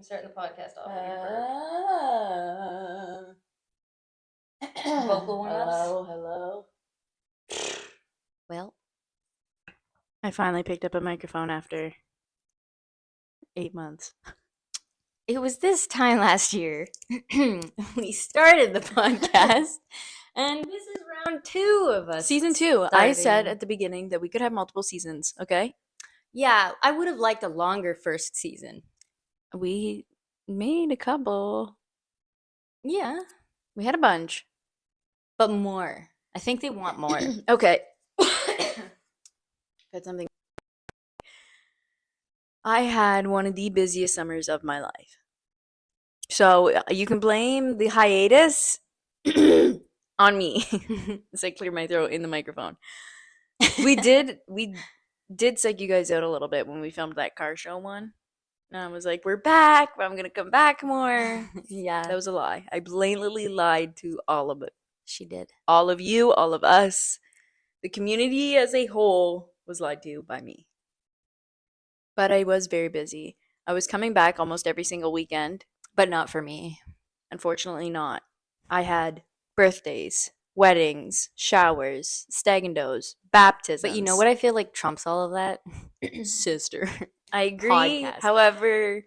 I'm starting the podcast off. Vocal warm-ups. Hello. Well, I finally picked up a microphone after 8 months. it was this time last year we started the podcast, and this is round 2 of us. Season 2. I said at the beginning that we could have multiple seasons, okay? Yeah, I would have liked a longer first season. We made a couple. Yeah, We had a bunch. but more. I think they want more. Okay. Got something. I had one of the busiest summers of my life. So you can blame the hiatus on me. As I clear my throat in the microphone. We did psych you guys out a little bit when we filmed that car show one. And I was like, we're back. I'm going to come back more. Yeah. That was a lie. I blatantly lied to all of it. She did. All of you, all of us. The community as a whole was lied to by me. But I was very busy. I was coming back almost every single weekend. But not for me. Unfortunately not. I had birthdays, weddings, showers, stag and does, baptisms. But you know what I feel like trumps all of that? Sister. I agree. Podcast. However,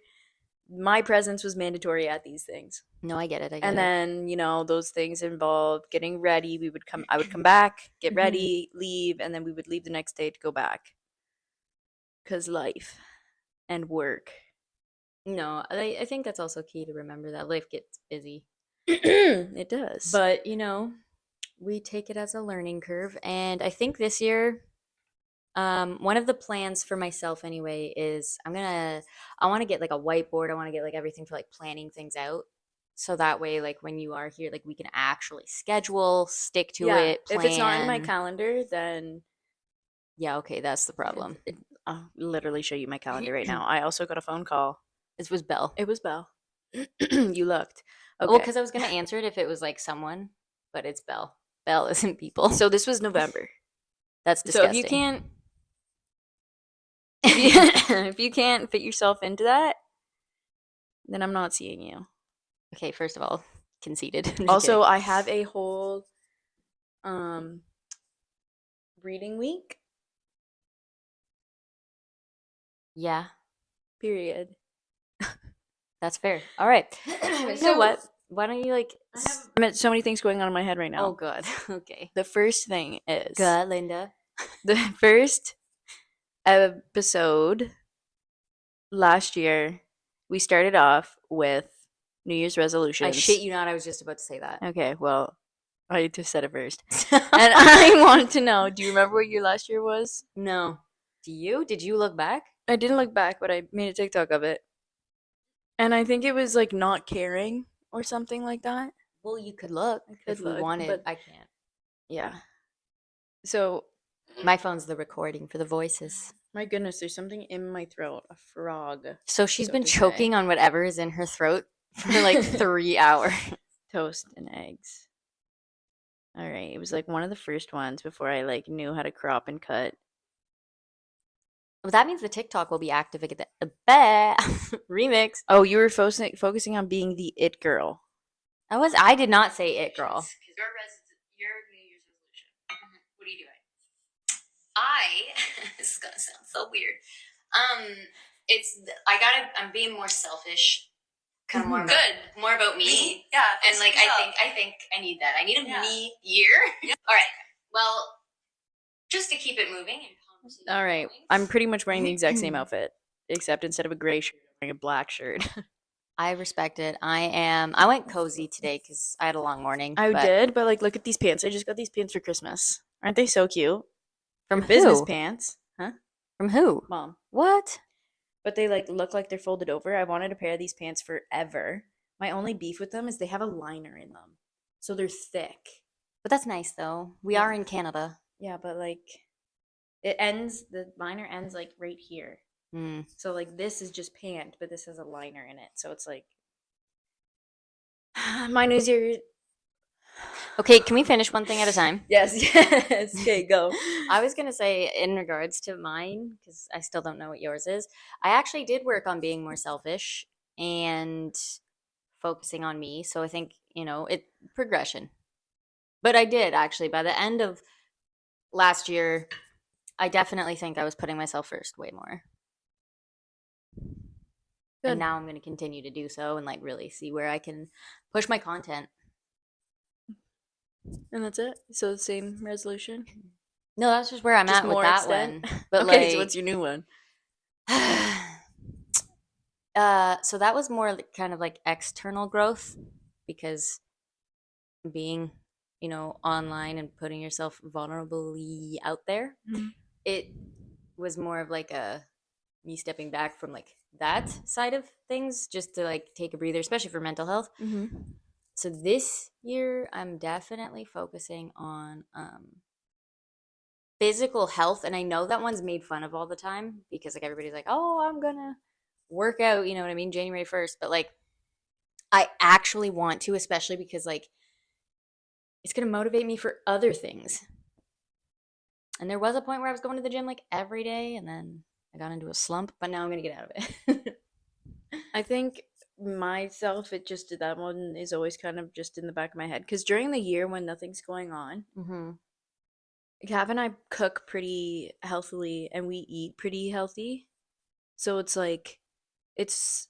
my presence was mandatory at these things. No, I get it. And then, those things involved getting ready. I would come back, get ready, leave, and then we would leave the next day to go back. 'Cause life and work. No, I think that's also key to remember that life gets busy. It does. But, we take it as a learning curve. And I think this year, one of the plans for myself anyway is I want to get like a whiteboard. I want to get like everything for like planning things out. So that way, like when you are here, like we can actually schedule, stick to it, plan. If it's not in my calendar, then... Yeah, okay, that's the problem. I'll literally show you my calendar right now. I also got a phone call. It was Belle. It was Belle. You looked. Okay. Well, because I was going to answer it if it was like someone, but it's Belle. Belle isn't people. So this was November. That's disgusting. So if you can't fit yourself into that, then I'm not seeing you. Okay, first of all, conceded. Also, I have a whole reading week. Yeah. Period. That's fair. All right. You know what? Why don't you I have so many things going on in my head right now. Oh, God. Okay. The first thing is... Good, Linda. The first episode last year, we started off with New Year's resolutions. I shit you not, I was just about to say that. Okay, well, I just said it first. And I want to know, do you remember what your last year was? No. Do you? Did you look back? I didn't look back, but I made a TikTok of it. And I think it was like not caring or something like that. Well, you could look if you wanted. But I can't. Yeah. So my phone's the recording for the voices. My goodness, there's something in my throat. A frog. So she's been choking on whatever is in her throat for like 3 hours. Toast and eggs. All right. It was like one of the first ones before I like knew how to crop and cut. Well, that means the TikTok will be activated. Remix. Oh, you were focusing on being the it girl. I did not say it girl. Your New Year's resolution. What are you doing? This is gonna sound so weird. I'm being more selfish. Kind of more about me. Yeah. And like I think I need that. I need a me year. Yeah. All right. Well, just to keep it moving. All right. I'm pretty much wearing the exact same outfit, except instead of a gray shirt, I'm wearing a black shirt. I respect it. I went cozy today because I had a long morning. I did, but like, look at these pants. I just got these pants for Christmas. Aren't they so cute? From who? Business pants. Huh? From who? Mom. What? But they like look like they're folded over. I wanted a pair of these pants forever. My only beef with them is they have a liner in them. So they're thick. But that's nice though. We are in Canada. Yeah, but like the liner ends like right here. So like this is just pant, but this has a liner in it. So it's like mine is your... Okay, can we finish one thing at a time? Yes. Okay, go. I was going to say in regards to mine, because I still don't know what yours is, I actually did work on being more selfish and focusing on me. So I think, it progression. But I did actually by the end of last year, I definitely think I was putting myself first way more. And Good. now I'm going to continue to do so and like really see where I can push my content. And that's it. So the same resolution. No, that's just where I'm Just at with more that extent. one. But Okay, so what's your new one? So that was more kind of like external growth because being, online and putting yourself vulnerably out there, Mhm. it was more of like a me stepping back from like that side of things just to like take a breather, especially for mental health. Mm-hmm. So this year I'm definitely focusing on physical health, and I know that one's made fun of all the time because like everybody's like, "Oh, I'm going to work out," you know what I mean, January 1st, but like I actually want to, especially because like it's going to motivate me for other things. And there was a point where I was going to the gym like every day, and then I got into a slump, but now I'm going to get out of it. I think myself, that one is always kind of just in the back of my head. Because during the year when nothing's going on, Mm-hmm. Cav and I cook pretty healthily and we eat pretty healthy. So it's like, it's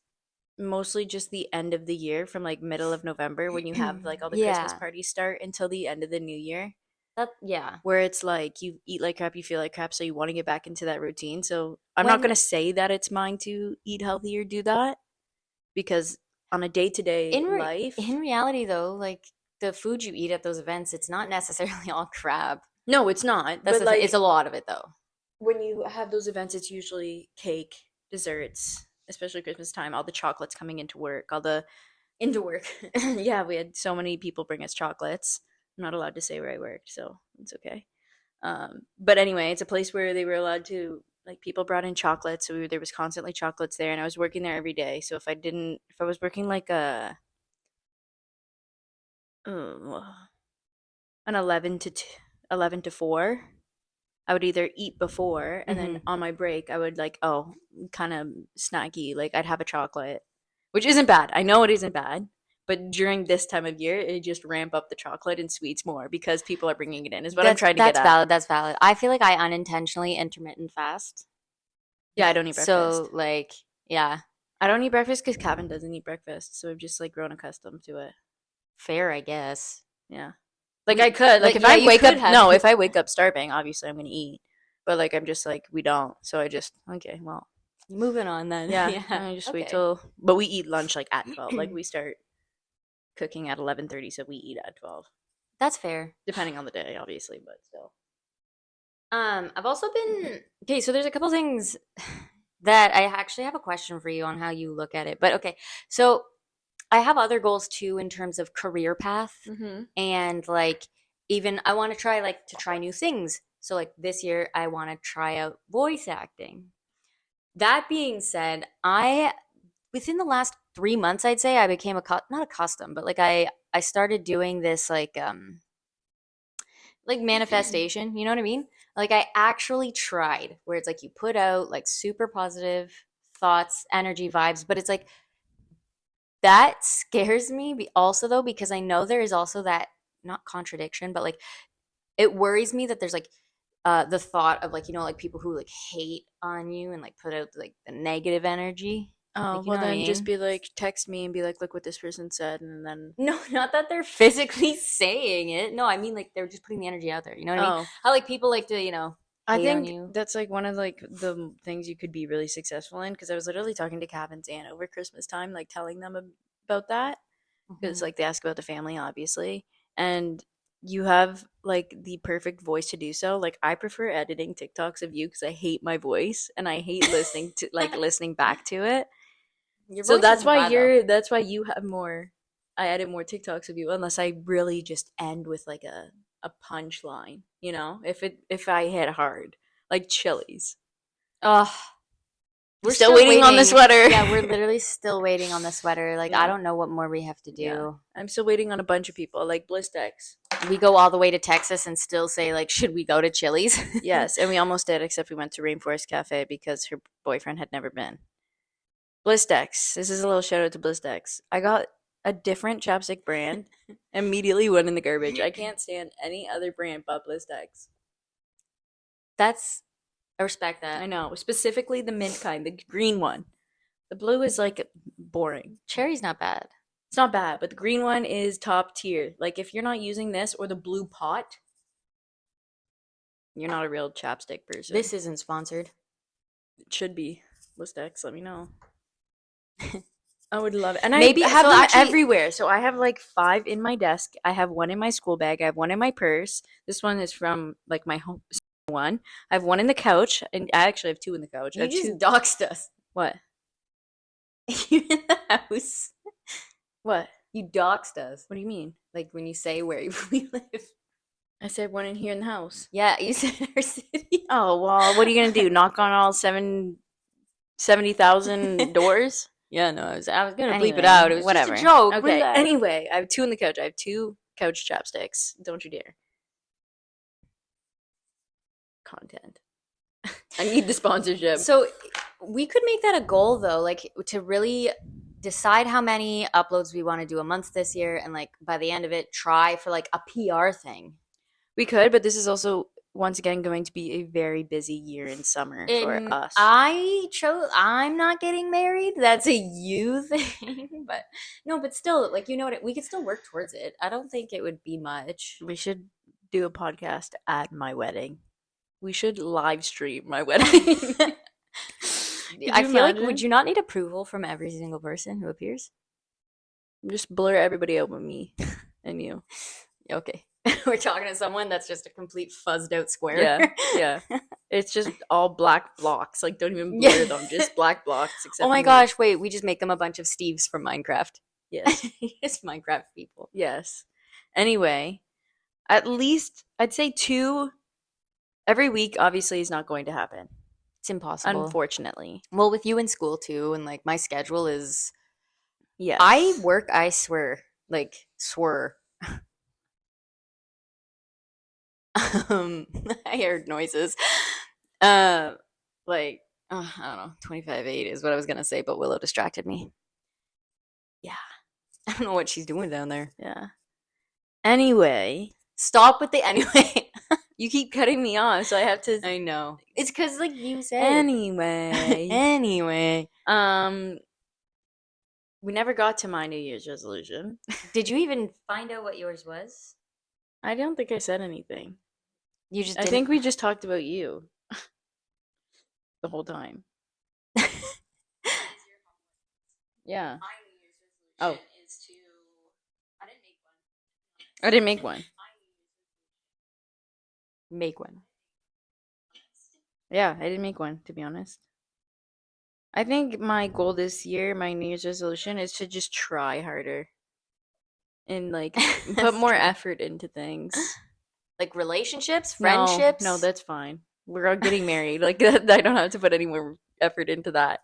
mostly just the end of the year from like middle of November when you have like all the Christmas Yeah. parties start until the end of the new year. Yeah. Where it's like you eat like crap, you feel like crap, so you want to get back into that routine. So I'm not When gonna say that it's mine to eat healthy or do that because on a day to day life, in reality though, like the food you eat at those events, it's not necessarily all crap. no, it's not. That's But the thing. like It's a lot of it though. when you have those events, it's usually cake, desserts, especially Christmas time. All the chocolates coming into work, all the Into work. yeah, we had so many people bring us chocolates. I'm not allowed to say where I worked, so it's okay. But anyway, it's a place where they were allowed to like people brought in chocolates, so there was constantly chocolates there, and I was working there every day. So if I was working like uh, an 11 to 4, I would either eat before, and then Mm-hmm. on my break, I would like kind of snacky, like I'd have a chocolate, which isn't bad. I know it isn't bad. But during this time of year, it just ramp up the chocolate and sweets more because people are bringing it in. Is what I'm trying to get That's at. valid. That's valid. I feel like I unintentionally intermittent fast. Yeah, I don't eat So breakfast. like, yeah, I don't eat breakfast because Kevin doesn't eat breakfast, so I've just like grown accustomed to it. fair, I guess. Yeah, like I could, like if Yeah, I you wake could up, have. no, if I wake up starving, obviously I'm gonna eat. But like I'm just like we don't, so I just okay, well, Moving on then. yeah, Yeah. I just wait Okay. till. But we eat lunch like at 12. Like we start cooking at 11:30, so we eat at 12, That's fair. depending on the day, obviously, but still. I've also been okay, so there's a couple things that I actually have a question for you on how you look at it. But okay, so I have other goals too in terms of career path Mm-hmm. and like even I want to try new things. So like this year I want to try out voice acting. That being said, I within the last 3 months I'd say I became not accustomed, but like I started doing this like manifestation, you know what I mean? Like I actually tried where it's like you put out like super positive thoughts, energy, vibes, but it's like that scares me also though because I know there is also that not contradiction, but like it worries me that there's like the thought of like like people who like hate on you and like put out like the negative energy. Oh, Like you well know what I then just mean? be like, text me and be like, look what this person said, and then. No, not that they're physically saying it. No, I mean like they're just putting the energy out there. You know what I mean? Oh, How like people like to, I hate on think you. that's like one of like the things you could be really successful in because I was literally talking to Cavin's aunt over Christmas time, like telling them about that because Mhm. like they ask about the family, obviously, and you have like the perfect voice to do so. Like I prefer editing TikToks of you because I hate my voice and I hate listening to like listening back to it. Your So voice isn't bad though. that's why you have more. I edit more TikToks of you unless I really just end with like a punchline. If I hit hard like Chili's. Ugh. We're Still waiting on the sweater. Yeah, we're literally still waiting on the sweater. Like I Yeah, don't know what more we have to yeah. do. I'm still waiting on a bunch of people like Blistex. We go all the way to Texas and still say like, should we go to Chili's? Yes, and we almost did, except we went to Rainforest Cafe because her boyfriend had never been. Blistex. This is a little shout out to Blistex. I got a different chapstick brand. Immediately went in the garbage. I can't stand any other brand but Blistex. I respect that. I know. Specifically the mint kind, the green one. The blue is like boring. Cherry's not bad. It's not bad, but the green one is top tier. Like if you're not using this or the blue pot, you're not a real chapstick person. This isn't sponsored. It should be. Blistex, let me know. I would love it. And Maybe- I have so them actually- everywhere. So I have like 5 in my desk. I have 1 in my school bag. I have 1 in my purse. This one is from like my home one. I have 1 in the couch. And I actually have 2 in the couch. I You have just 2. doxed us. What? You're in the house. What? You doxed us. What do you mean? Like when you say where we live. I said 1 in here in the house. Yeah, you said our city. Oh, well, what are you going to do? Knock on all 70,000 doors? Yeah, no, I was gonna bleep Anyway, it out. It was whatever. just a joke. Okay. Relax. Anyway, I have 2 in the couch. I have 2 couch chapsticks. Don't you dare. Content. I need the sponsorship. So we could make that a goal though, like to really decide how many uploads we want to do a month this year, and like by the end of it, try for like a PR thing. We could, but this is also once again going to be a very busy year in summer for And us. I'm not getting married. That's a you thing, but no, but still, like you know what? We could still work towards it. I don't think it would be much. We should do a podcast at my wedding. We should live stream my wedding. I feel like would you not need approval from every single person who appears? Just blur everybody out but me and you? Okay. We're talking to someone that's just a complete fuzzed out square. Yeah, yeah. It's just all black blocks. Like, don't even Yeah. blur them. Just black blocks. Except Oh my for me. gosh, wait, we just make them a bunch of Steves from Minecraft. Yes. Just Minecraft people. Yes. Anyway, at least I'd say 2 every week. Obviously, is not going to happen. It's impossible. Unfortunately. Well, with you in school too, and like my schedule is Yes. I work, I swear. Like swear. I heard noises. Like I don't know, 25-8 is what I was gonna say, but Willow distracted me. Yeah. I don't know what she's doing down there. Yeah. Anyway, Stop with the anyway. you keep cutting me off, so I have to. I know. It's because like you said. Anyway, Anyway. we never got to my New Year's resolution. Did you even find out what yours was? I don't think I said anything. You just I didn't. think we just talked about you the whole time. Yeah. My New Year's Oh. resolution is to. I didn't make one. I didn't make one. make one. Yeah, I didn't make one, to be honest. I think my goal this year, my New Year's resolution, is to just try harder and like put more effort into things. Like relationships, No, friendships. No, that's fine. We're all getting married. Like that, I don't have to put any more effort into that.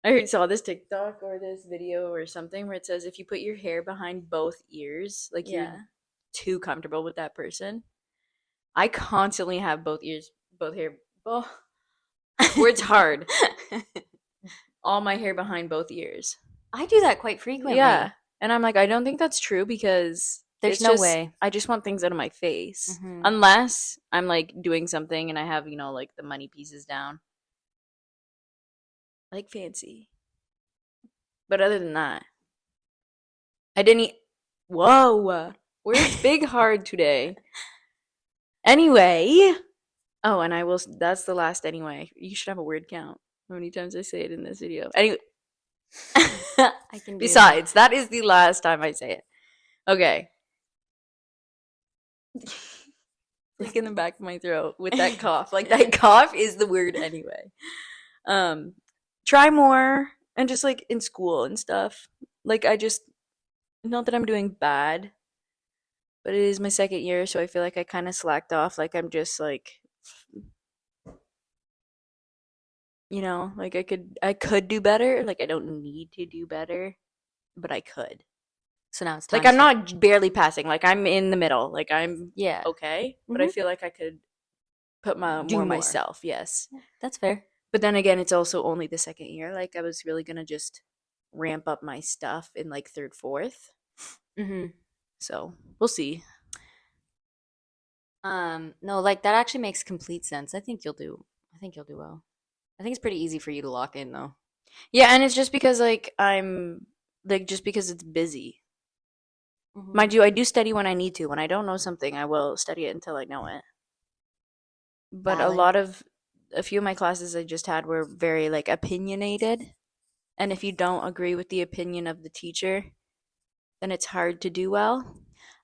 I saw this TikTok or this video or something where it says if you put your hair behind both ears, like Yeah. you're too comfortable with that person. I constantly have both hair. Oh, words hard. All my hair behind both ears. I do that quite frequently. Yeah, and I'm like, I don't think that's true because There's it's no just- way. I just want things out of my face, Mhm. unless I'm like doing something and I have like the money pieces down, like fancy. But other than that, I didn't eat. Whoa, where's big hard today? Anyway, oh, and I will. That's the last. Anyway, you should have a word count. How many times I say it in this video? Anyway, I can. Do besides, that is the last time I say it. Okay. Like in the back of my throat with that cough. Like that cough is the word anyway. Try more and just like in school and stuff. Like I just not that I'm doing bad, but it is my second year, so I feel like I kind of slacked off. Like I'm just like like I could do better. Like I don't need to do better, but I could. So now it's time. Like I'm not barely passing. Like I'm in the middle. Like I'm Yeah, okay, but I Mhm. feel like I could put my Do more more. myself. Yes, that's fair. But then again, it's also only the second year. Like I was really gonna just ramp up my stuff in like third, fourth. Mm-hmm. So we'll see. No, like that actually makes complete sense. I think you'll do well. I think it's pretty easy for you to lock in though. Yeah, and it's just because like I'm like just because it's busy. Mm-hmm. Mind you, I do study when I need to. When I don't know something, I will study it until I know it. But Valid. a few of my classes I just had were very like opinionated. And if you don't agree with the opinion of the teacher, then it's hard to do well.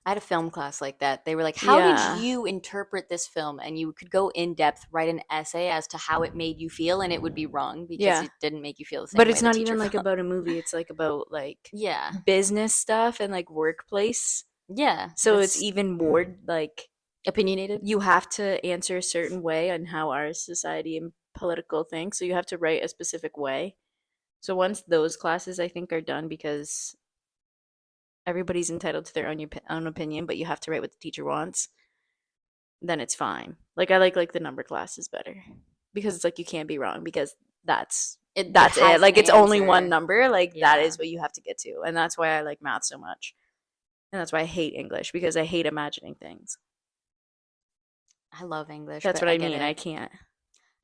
I had a film class like that. They were like, "How did Yeah. you interpret this film?" And you could go in depth, write an essay as to how it made you feel, and it would be wrong because Yeah. it didn't make you feel the same But way it's the not teacher even like felt. about a movie. It's like about like Yeah, business stuff and like workplace. yeah. So it's It's even more like opinionated. you have to answer a certain way on how our society and political thinks. So you have to write a specific way. So once those classes I think are done because everybody's entitled to their own opinion, but you have to write what the teacher wants, then it's fine. Like I like the number classes better because it's like you can't be wrong because that's it. has Like an it's only one answer. number. Like that Yeah. is what you have to get to, and that's why I like math so much, and that's why I hate English because I hate imagining things. I love English, That's but what I I get mean. I it. can't.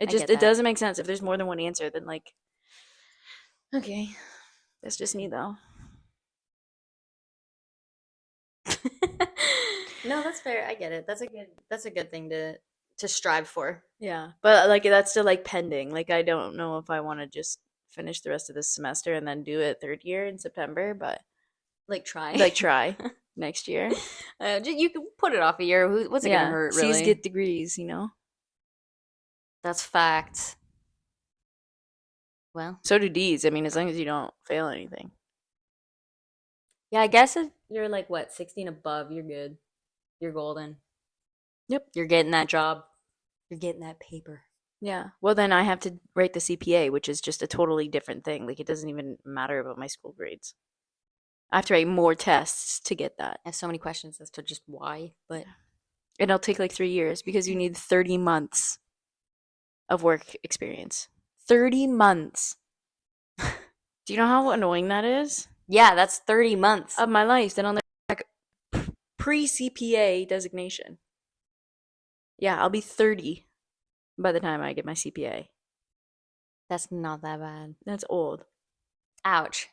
I get It that. doesn't make sense if there's more than one answer. Then like, okay, that's just me though. No, that's fair. I get it. That's a good thing to strive for. Yeah, but like that's still like pending. Like I don't know if I want to just finish the rest of this semester and then do it third year in September, but Like try. like try next year. You can put it off a year. What's it gonna Yeah, hurt, C's really? get degrees, you know. That's fact. Well, So do D's. I mean, as long as you don't fail anything. yeah, I guess if you're like what, 16 above, you're good. You're golden. Yep. You're getting that job. You're getting that paper. Yeah. Well, then I have to write the CPA, which is just a totally different thing. Like it doesn't even matter about my school grades. I have to write more tests to get that. I have so many questions as to just why, but And it'll take like 3 years because you need 30 months of work experience. 30 months. Do you know how annoying that is? yeah, that's 30 months. Of my life. Then I'll like pre CPA designation. Yeah, I'll be 30 by the time I get my CPA. That's not that bad. That's old. Ouch.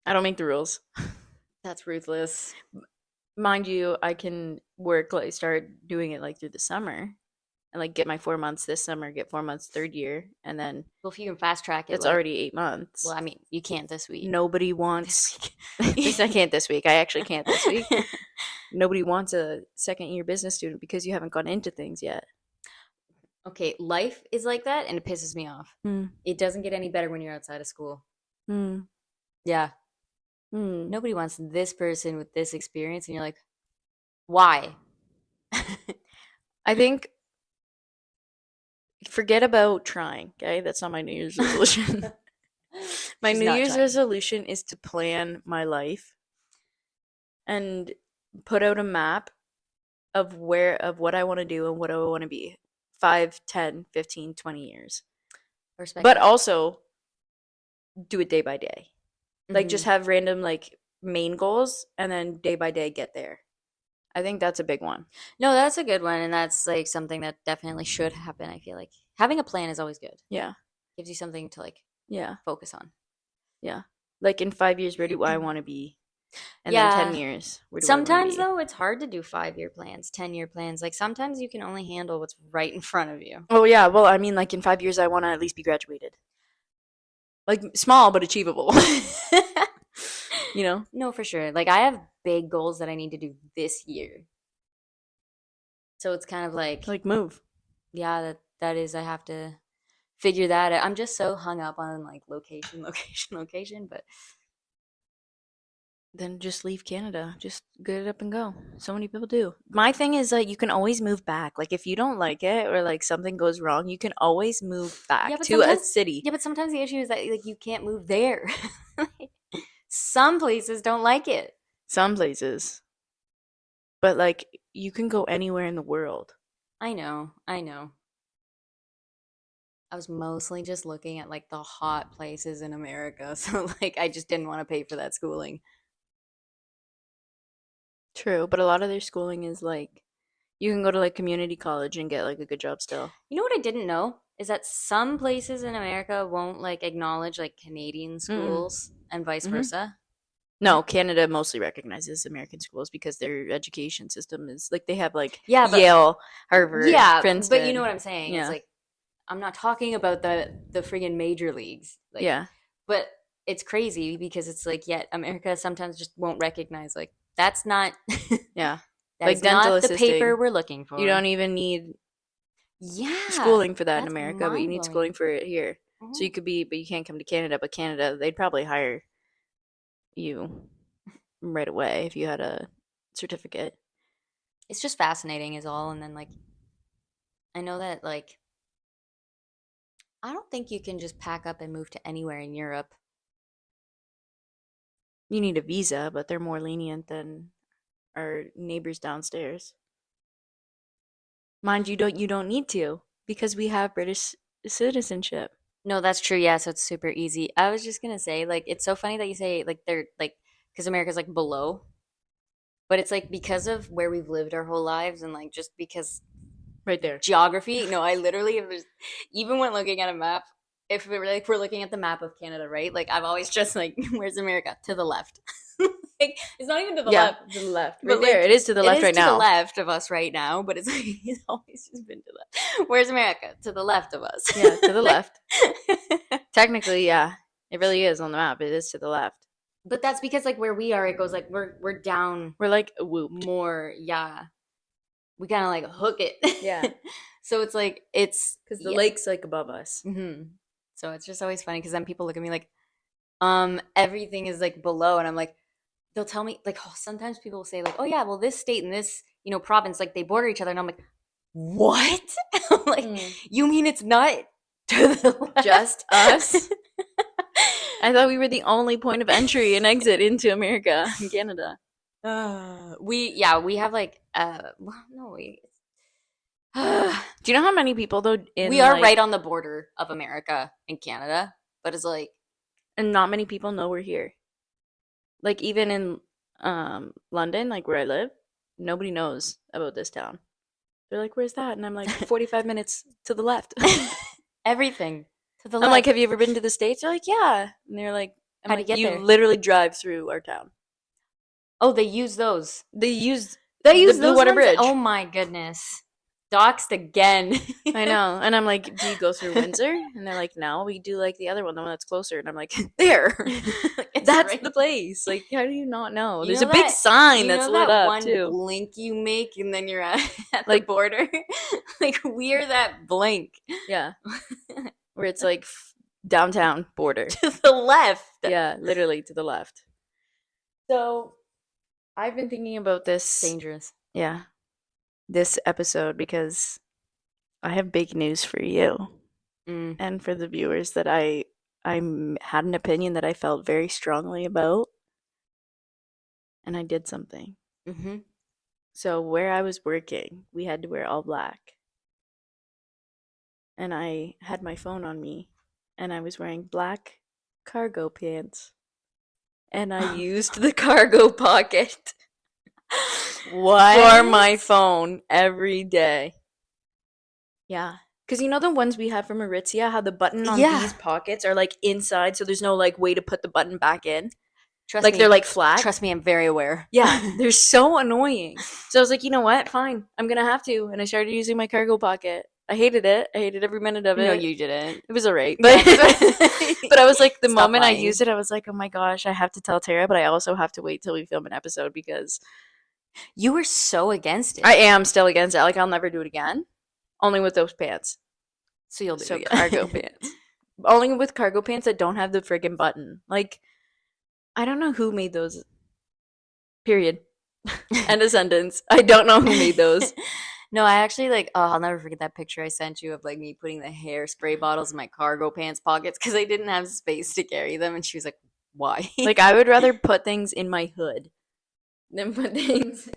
I don't make the rules. That's ruthless. Mind you, I can work like start doing it like through the summer and like get my 4 months this summer, get 4 months third year, and then Well, if you can fast track it, it's like, already 8 months. well, I mean, you can't this week. Nobody This wants. week. I can't this week. I actually can't this week. Nobody wants a second year business student because you haven't gone into things yet. Okay, life is like that, and it pisses me off. It doesn't get any better when you're outside of school. Yeah. Nobody wants this person with this experience, and you're like, why? I think forget about trying, okay? That's not my New Year's resolution. My She's New not Year's trying. resolution is to plan my life and put out a map of what I want to do and what I want to be 5, 10, 15, 20 years. Respect But that. also do it day by day. Like Mhm. just have random like main goals and then day by day get there. I think that's a big one. No, that's a good one, and that's like something that definitely should happen. I feel like having a plan is always good. Yeah. Gives you something to like Yeah. focus on. Yeah. Like in 5 years, where do I want to be? And Yeah. then 10 years, where do I want to Sometimes be? though, it's hard to do 5-year plans, 10-year plans. Like sometimes you can only handle what's right in front of you. Oh yeah, well I mean like in 5 years I want to at least be graduated. Like small but achievable. You know? No, for sure. Like I have big goals that I need to do this year. So it's kind of like Move. yeah, that is I have to figure that out. I'm just so hung up on like location, location, but Then just leave Canada. Just get it up and go. So many people do. My thing is like you can always move back. Like if you don't like it or like something goes wrong, you can always move back but to a sometimes- city. Yeah, but sometimes the issue is that like you can't move there. Some places don't like it. Some places. But like you can go anywhere in the world. I know. I was mostly just looking at like the hot places in America. So like I just didn't want to pay for that schooling. True, but a lot of their schooling is like you can go to like community college and get like a good job still. You know what I didn't know is that some places in America won't like acknowledge like Canadian Mm-mm. schools and vice Mm-hmm. versa. No, Canada mostly recognizes American schools because their education system is like they have like Yeah, but Yale, Harvard, yeah, Princeton. but you know what I'm saying? It's Yeah. like I'm not talking about the friggin' major leagues. Like, Yeah. but it's crazy because it's like yet America sometimes just won't recognize like that's not Yeah. that Like is dental not the paper assisting. we're looking for. You don't even need Yeah, schooling for that in that's America, but you need mind-blowing. schooling for it here. So you Mhm. could be, but you can't come to Canada. But Canada, they'd probably hire you right away if you had a certificate. It's just fascinating is all, and then like I know that like I don't think you can just pack up and move to anywhere in Europe. You need a visa, but they're more lenient than our neighbors downstairs. Mind you don't need to because we have British citizenship. No, that's true. Yeah, so it's super easy. I was just gonna say, like, it's so funny that you say like they're like because America's like below, but it's like because of where we've lived our whole lives and like just because Right there. geography. No, I literally have just, even when looking at a map, if we're looking at the map of Canada, right? Like I've always just like, where's America? To the left. Like it's not even to the Yeah, left. to the left. But Right there. like It is to the left right to the now. left of us right now, but it's like it's always just been to the where's America? To the left of us. Yeah, to the left. Technically, yeah. It really is on the map. It is to the left. But that's because like where we are, it goes like we're down We're like whooped. more, yeah. We kind of like hook it. Yeah. So it's like it's Because the yeah. lake's like above us. Mm-hmm. So it's just always funny because then people look at me like, everything is like below, and I'm like, they'll tell me like, oh, sometimes people will say like, oh yeah, well this state and this province like they border each other, and I'm like, what? I'm like, you mean it's not to the left? Just us? I thought we were the only point of entry and exit into America and Canada. We have like well, no we Do you know how many people though in we are like, right on the border of America and Canada, but it's like and not many people know we're here. Like even in London, like where I live, nobody knows about this town. They're like, "Where's that?" And I'm like, 45 minutes to the left. everything to the I'm left. like, "Have you ever been to the States?" They're like, "Yeah." And they're like, I'm How do like, you get you there? literally drive through our town. Oh, they use those. They use They the use Blue those Water ones? Bridge. Oh my goodness. Doxed again. I know. And I'm like, "Do you go through Windsor?" And they're like, "No, we do like the other one, the one that's closer." And I'm like, "There." It's That's right- the place. Like, how do you not know? You There's know a big that- sign you that's know lit that up one too. blink you make and then you're at Like- the border? Like we're that blink. Yeah. Where it's like downtown border. To the left. Yeah, literally to the left. So I've been thinking about this. Dangerous. Yeah. This episode because I have big news for you and for the viewers that I had an opinion that I felt very strongly about, and I did something. Mm-hmm. So where I was working, we had to wear all black, and I had my phone on me, and I was wearing black cargo pants, and I used the cargo pocket What? for my phone every day. Yeah. Because you know the ones we have from Aritzia, how the button on Yeah. these pockets are like inside, so there's no like way to put the button back in. Trust Like me. they're like flat. Trust me, I'm very aware. Yeah, they're so annoying. So I was like, you know what? Fine, I'm gonna have to. And I started using my cargo pocket. I hated it. I hated every minute of it. No, you didn't. It was alright, but but I was like, the Stop moment I lying. used it, I was like, oh my gosh, I have to tell Tara, but I also have to wait till we film an episode because You were so against it. I am still against it. Like I'll never do it again. Only with those pants. So you'll do So it. cargo pants. Only with cargo pants that don't have the friggin' button. Like, I don't know who made those. Period. End of sentence. I don't know who made those. No, I actually like. Oh, I'll never forget that picture I sent you of like me putting the hairspray bottles in my cargo pants pockets because I didn't have space to carry them, and she was like, "Why?" Like, I would rather put things in my hood than put things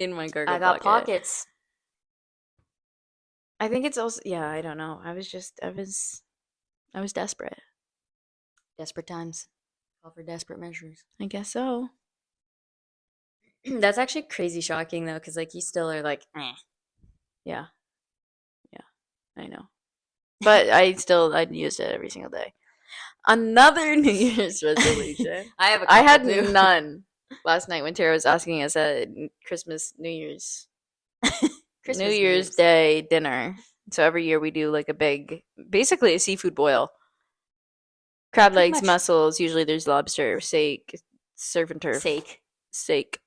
in my cargo I got pocket. pockets. I think it's also, yeah, I don't know. I was desperate. Desperate times call for desperate measures. I guess so. That's actually crazy shocking though, because like you still are like, eh. Yeah. Yeah. I know. But I'd used it every single day. Another New Year's resolution. I have a I couple had too. none last night when Tara was asking us at Christmas, New Year's Day dinner. So every year we do like a big, basically a seafood boil. Crab Pretty legs, much. mussels. Usually there's lobster, steak, surf and turf, Sake. steak,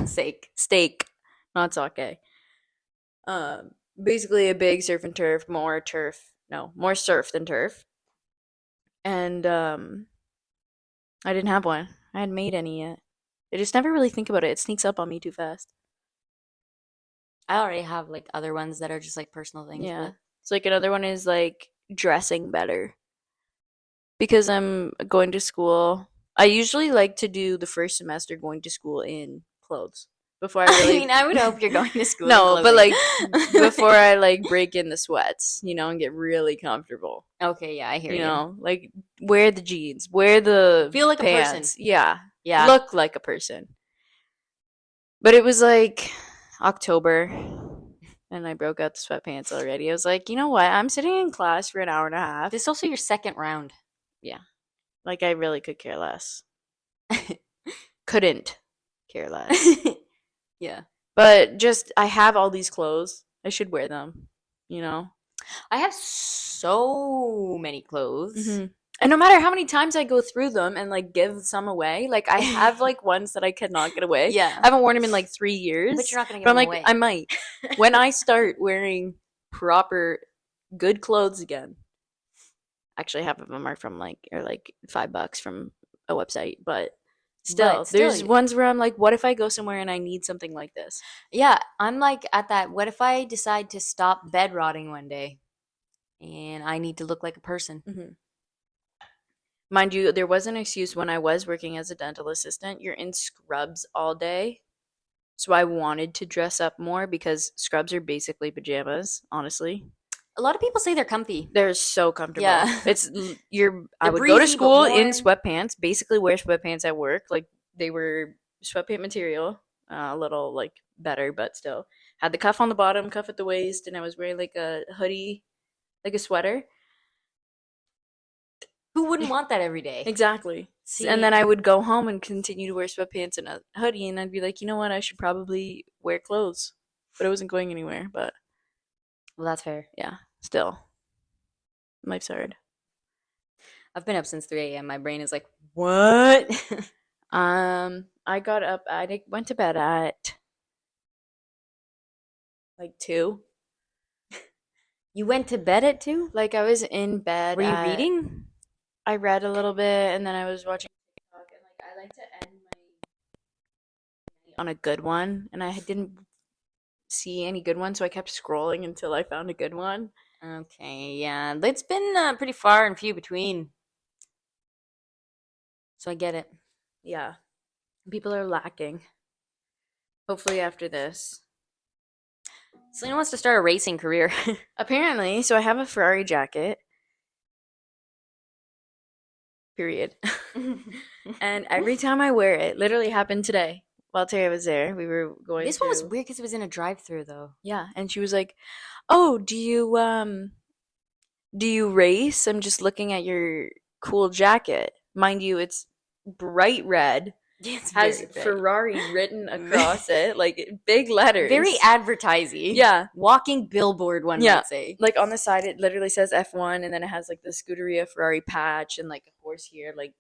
Sake. steak, not sake. Basically a big surf and turf, more surf than turf. And I didn't have one. I hadn't made any yet. I just never really think about it. It sneaks up on me too fast. I already have like other ones that are just like personal things. Yeah. But It's like another one is like dressing better. Because I'm going to school. I usually like to do the first semester going to school in clothes. Before I really I mean, I would hope you're going to school. No, in but like clothing. before I like break in the sweats, and get really comfortable. Okay, yeah, I hear You you. know, like wear the jeans, wear the Feel like a person. pants. Yeah. Yeah. Look like a person. But it was like October and I broke out the sweatpants already. I was like, you know what? I'm sitting in class for an hour and a half. This is also your second round. Yeah. Like I really could care less. Couldn't care less. Yeah. But just I have all these clothes. I should wear them, I have so many clothes. Mm-hmm. And no matter how many times I go through them and like give some away, like I have like ones that I cannot get away. Yeah. I haven't worn them in like 3 years. But you're not going to But give I'm them like, away. I might. When I start wearing proper good clothes again. Actually, half of them are from like $5 from a website, but still, there's ones where I'm like, what if I go somewhere and I need something like this? Yeah, I'm like at that, what if I decide to stop bed rotting one day and I need to look like a person? Mm-hmm. Mind you, there was an excuse when I was working as a dental assistant. You're in scrubs all day. So I wanted to dress up more because scrubs are basically pajamas, honestly. A lot of people say they're comfy. They're so comfortable. Yeah. I would go to school in sweatpants, basically wear sweatpants at work. Like they were sweatpant material, a little like better, but still. Had the cuff on the bottom, cuff at the waist, and I was wearing like a hoodie, like a sweater. Who wouldn't want that every day? Exactly. See, and then I would go home and continue to wear sweatpants and a hoodie, and I'd be like, you know what, I should probably wear clothes. But I wasn't going anywhere, but. Well, that's fair. Yeah, still. Life's hard. I've been up since 3 a.m. My brain is like, what? I got up, I went to bed at like 2. You went to bed at 2? Like I was in bed. Were you reading? I read a little bit and then I was watching TikTok, and like I like to end my on a good one, and I didn't see any good ones, so I kept scrolling until I found a good one. Okay, yeah. It's been pretty far and few between. So I get it. Yeah. People are lacking. Hopefully after this. Selena wants to start a racing career. Apparently. So I have a Ferrari jacket. Period. And every time I wear it, literally happened today. While Terry was there, we were going This one was weird because it was in a drive-thru though. Yeah, and she was like, "Oh, do you race? I'm just looking at your cool jacket. Mind you, it's bright red. It's has very big. Ferrari written across it, like big letters. Very advertising. Yeah. Walking billboard, one might say. Like on the side, it literally says F1, and then it has like the Scuderia Ferrari patch and like a horse here. Like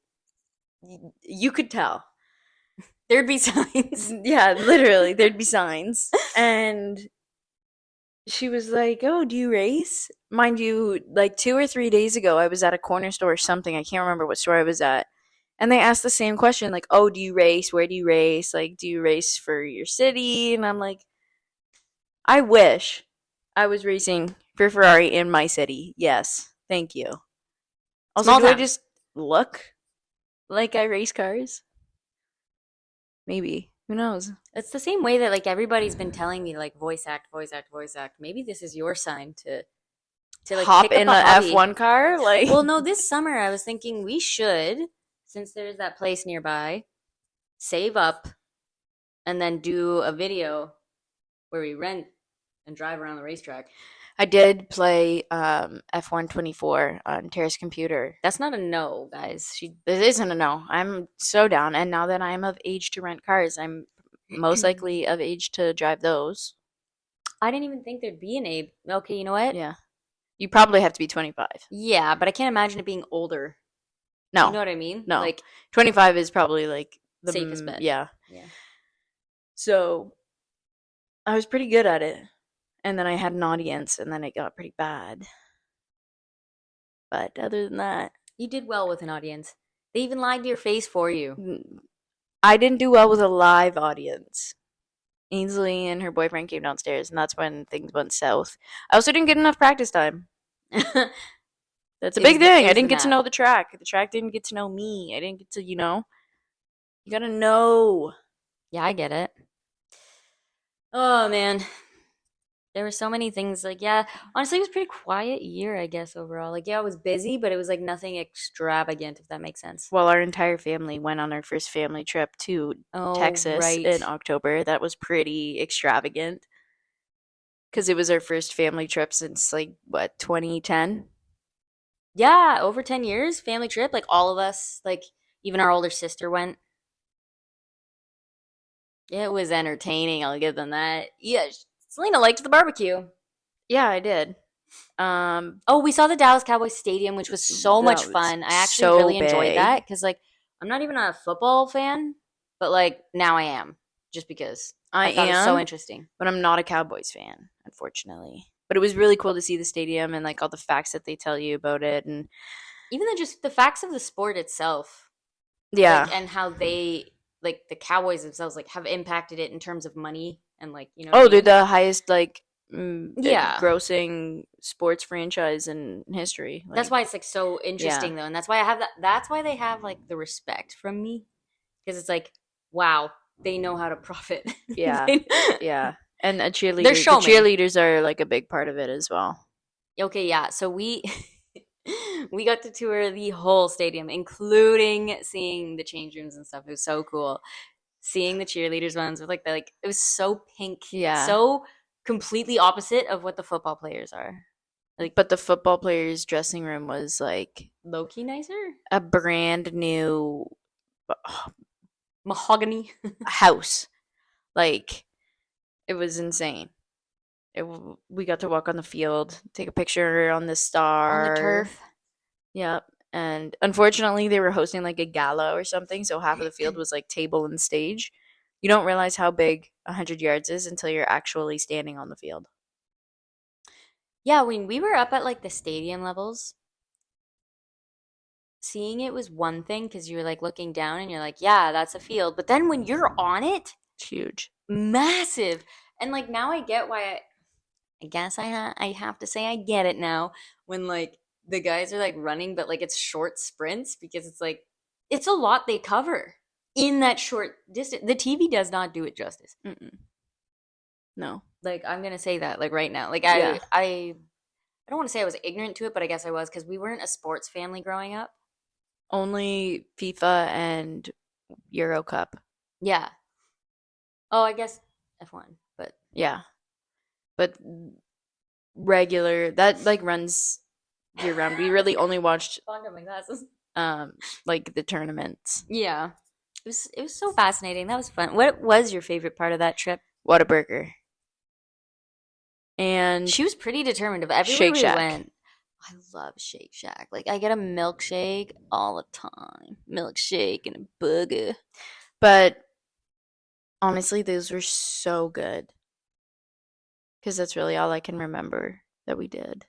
you could tell. There'd be signs. Yeah, literally, there'd be signs. And she was like, "Oh, do you race?" Mind you, like 2 or 3 days ago, I was at a corner store or something. I can't remember what store I was at. And they asked the same question, like, "Oh, do you race? Where do you race? Like, do you race for your city?" And I'm like, I wish I was racing for Ferrari in my city. Yes, thank you. Also, do I just look like I race cars? Maybe. Who knows? It's the same way that like everybody's been telling me like voice act, voice act, voice act. Maybe this is your sign to like Hop pick up in a a hobby. F1 car? Like, Well, no, this summer I was thinking we should, since there's that place nearby, save up and then do a video where we rent and drive around the racetrack. I did play F124 on Tara's computer. That's not a no, guys. It isn't a no. I'm so down. And now that I'm of age to rent cars, I'm most likely of age to drive those. I didn't even think there'd be an age. Okay, you know what? Yeah. You probably have to be 25. Yeah, but I can't imagine it being older. No. You know what I mean? No. Like 25 is probably like the safest bet. Yeah. Yeah. So I was pretty good at it. And then I had an audience, and then it got pretty bad. But other than that, You did well with an audience. They even lied to your face for you. I didn't do well with a live audience. Ainsley and her boyfriend came downstairs, and that's when things went south. I also didn't get enough practice time. That's a big thing. I didn't get to know the track. The track didn't get to know me. I didn't get to, you gotta know. Yeah, I get it. Oh man. There were so many things like yeah, honestly it was a pretty quiet year, I guess, overall. Like yeah, I was busy, but it was like nothing extravagant, if that makes sense. Well, our entire family went on our first family trip to Texas in October. That was pretty extravagant. Because it was our first family trip since, like, what, 2010? Yeah, over 10 years, family trip, like all of us, like even our older sister went. It was entertaining, I'll give them that. Yeah, Selena liked the barbecue. Yeah, I did. Oh, we saw the Dallas Cowboys Stadium, which was so much fun. I actually so really enjoyed big. that because, like, I'm not even a football fan, but like now I am, just because I thought it was so interesting. But I'm not a Cowboys fan, unfortunately. But it was really cool to see the stadium and like all the facts that they tell you about it, and even just the facts of the sport itself. Yeah, like, and how they like the Cowboys themselves like have impacted it in terms of money and like you know. Oh, they're the highest like yeah grossing sports franchise in history. Like, that's why it's like so interesting though, and that's why I have that. That's why they have like the respect from me because it's like wow, they know how to profit. Yeah, yeah. And the showmen. cheerleaders are like a big part of it as well. Okay, yeah. So we we got to tour the whole stadium, including seeing the change rooms and stuff. It was so cool. Seeing the cheerleaders ones with like it was so pink. Yeah. So completely opposite of what the football players are. Like, but the football players' dressing room was like low key nicer. A brand new mahogany house. Like, it was insane. We got to walk on the field, take a picture on the star. On the turf. Yep. And unfortunately, they were hosting like a gala or something, so half of the field was like table and stage. You don't realize how big 100 yards is until you're actually standing on the field. Yeah, when we were up at like the stadium levels, seeing it was one thing because you're like looking down and you're like, yeah, that's a field. But then when you're on it, it's huge, massive. And like now I get why I guess I have to say I get it now when like the guys are like running, but like it's short sprints because it's like it's a lot they cover in that short distance. The TV does not do it justice. No, like I'm gonna say that like right now. Like Yeah. I don't want to say I was ignorant to it, but I guess I was because we weren't a sports family growing up. Only FIFA and Euro Cup. Yeah. Oh, I guess F1, but Yeah. But regular that like runs year round. We really only watched fogged up my glasses. Like the tournaments. Yeah. It was so fascinating. That was fun. What was your favorite part of that trip? Whataburger. And she was pretty determined of everywhere Shake we Shack. went. I love Shake Shack. Like I get a milkshake all the time. Milkshake and a burger. But honestly, those were so good. Because that's really all I can remember that we did.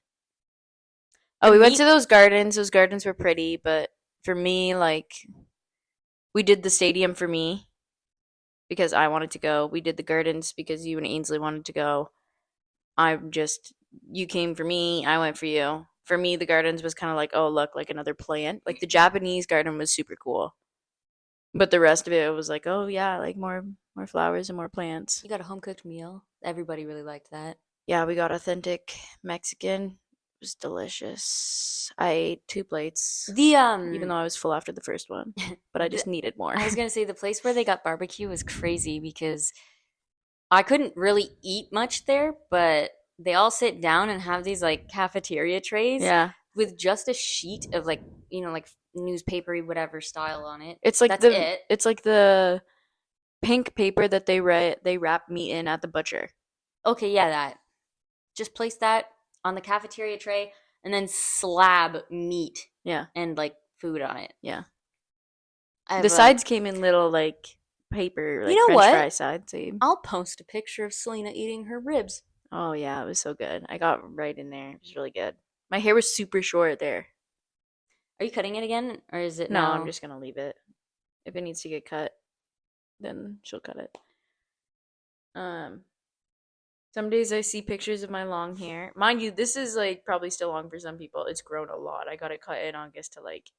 Oh, we went to those gardens. Those gardens were pretty, but for me, like, we did the stadium for me because I wanted to go. We did the gardens because you and Ainsley wanted to go. You came for me, I went for you. For me, the gardens was kind of like, oh, look, like another plant. Like, the Japanese garden was super cool. But the rest of it was like, oh, yeah, like more More flowers and more plants. You got a home cooked meal. Everybody really liked that. Yeah, we got authentic Mexican. It was delicious. I ate 2 plates, The even though I was full after the first one, but I just needed more. I was gonna say the place where they got barbecue was crazy because I couldn't really eat much there, but they all sit down and have these like cafeteria trays Yeah. with just a sheet of like like newspapery whatever style on it. It's like That's it. it's like the pink paper that they wrap meat in at the butcher. Okay, yeah, that. Just place that on the cafeteria tray and then slab meat Yeah. and like food on it. Yeah. I The have, sides came in little like paper, like You know French what? fry sides. I'll post a picture of Selena eating her ribs. Oh yeah, it was so good. I got right in there. It was really good. My hair was super short there. Are you cutting it again, or is it No, now? I'm just gonna leave it. If it needs to get cut, then she'll cut it. Some days I see pictures of my long hair. Mind you, this is like probably still long for some people. It's grown a lot. I got it cut in August to like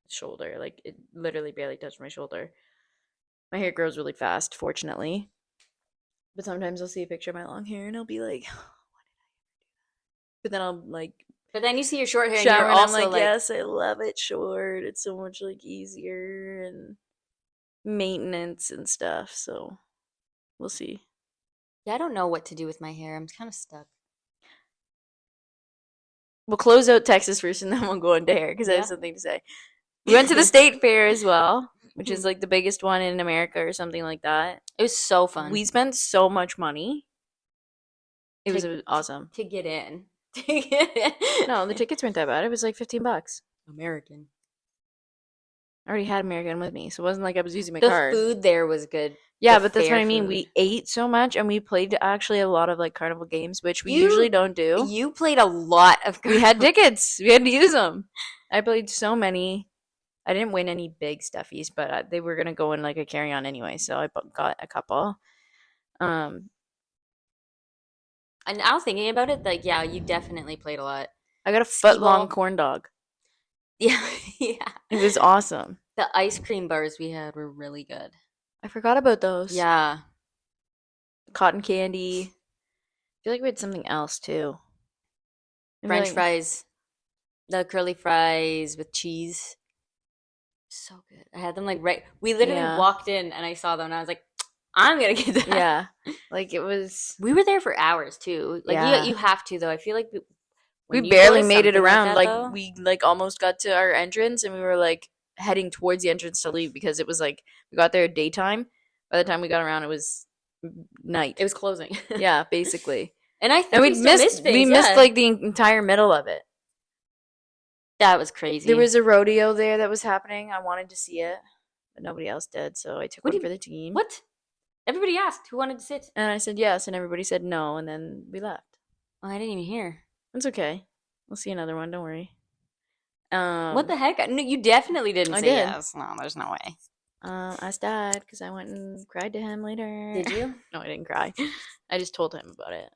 shoulder. Like it literally barely touched my shoulder. My hair grows really fast, fortunately. But sometimes I'll see a picture of my long hair and I'll be like, but then I'll like But then you see your short hair, and shower you're and I'm also like, yes, I love it short. It's so much like easier and maintenance and stuff. So we'll see. yeah, I don't know what to do with my hair. I'm kind of stuck. We'll close out Texas first and then we'll go into hair because I Yeah. have something to say. We went to the state fair as well, which is like the biggest one in America or something like that. It was so fun. We spent so much money. It was To- awesome. to get in. To get in. No, the tickets weren't that bad. It was like $15. American. I already had American with me, so it wasn't like I was using my The card. food there was good. Yeah, the but that's what fair I mean. food. We ate so much and we played actually a lot of like carnival games, which we You- usually don't do. You played a lot of. We had tickets. We had to use them. I played so many. I didn't win any big stuffies, but they were gonna go in like a carry-on anyway, so I got a couple. And now thinking about it, like, yeah, you definitely played a lot. I got a foot-long Skee-ball. corn dog. Yeah, yeah. It was awesome. The ice cream bars we had were really good. I forgot about those. Yeah. Cotton candy. I feel like we had something else too. Maybe French like- fries. The curly fries with cheese. So good. I had them like right. We literally Yeah. walked in and I saw them and I was like, I'm gonna get that. Yeah, like it was. We were there for hours too. Like Yeah. you have to though. I feel like We when you go barely to made it something around. that, Like, though- we like almost got to our entrance, and we were like heading towards the entrance to leave because it was like we got there at daytime. By the time we got around, it was night. it was closing. Yeah, basically. And I think And we we still missed missed things. we missed yeah. like the entire middle of it. That was crazy. There was a rodeo there that was happening. I wanted to see it, but nobody else did, so I took What one do for the team. what? Everybody asked who wanted to sit. And I said yes, and everybody said no, and then we left. Oh, I didn't even hear. It's okay. We'll see another one. Don't worry. What the heck? No, you definitely didn't I say did. yes. No, there's no way. Asked Dad because I went and cried to him later. Did you? No, I didn't cry. I just told him about it.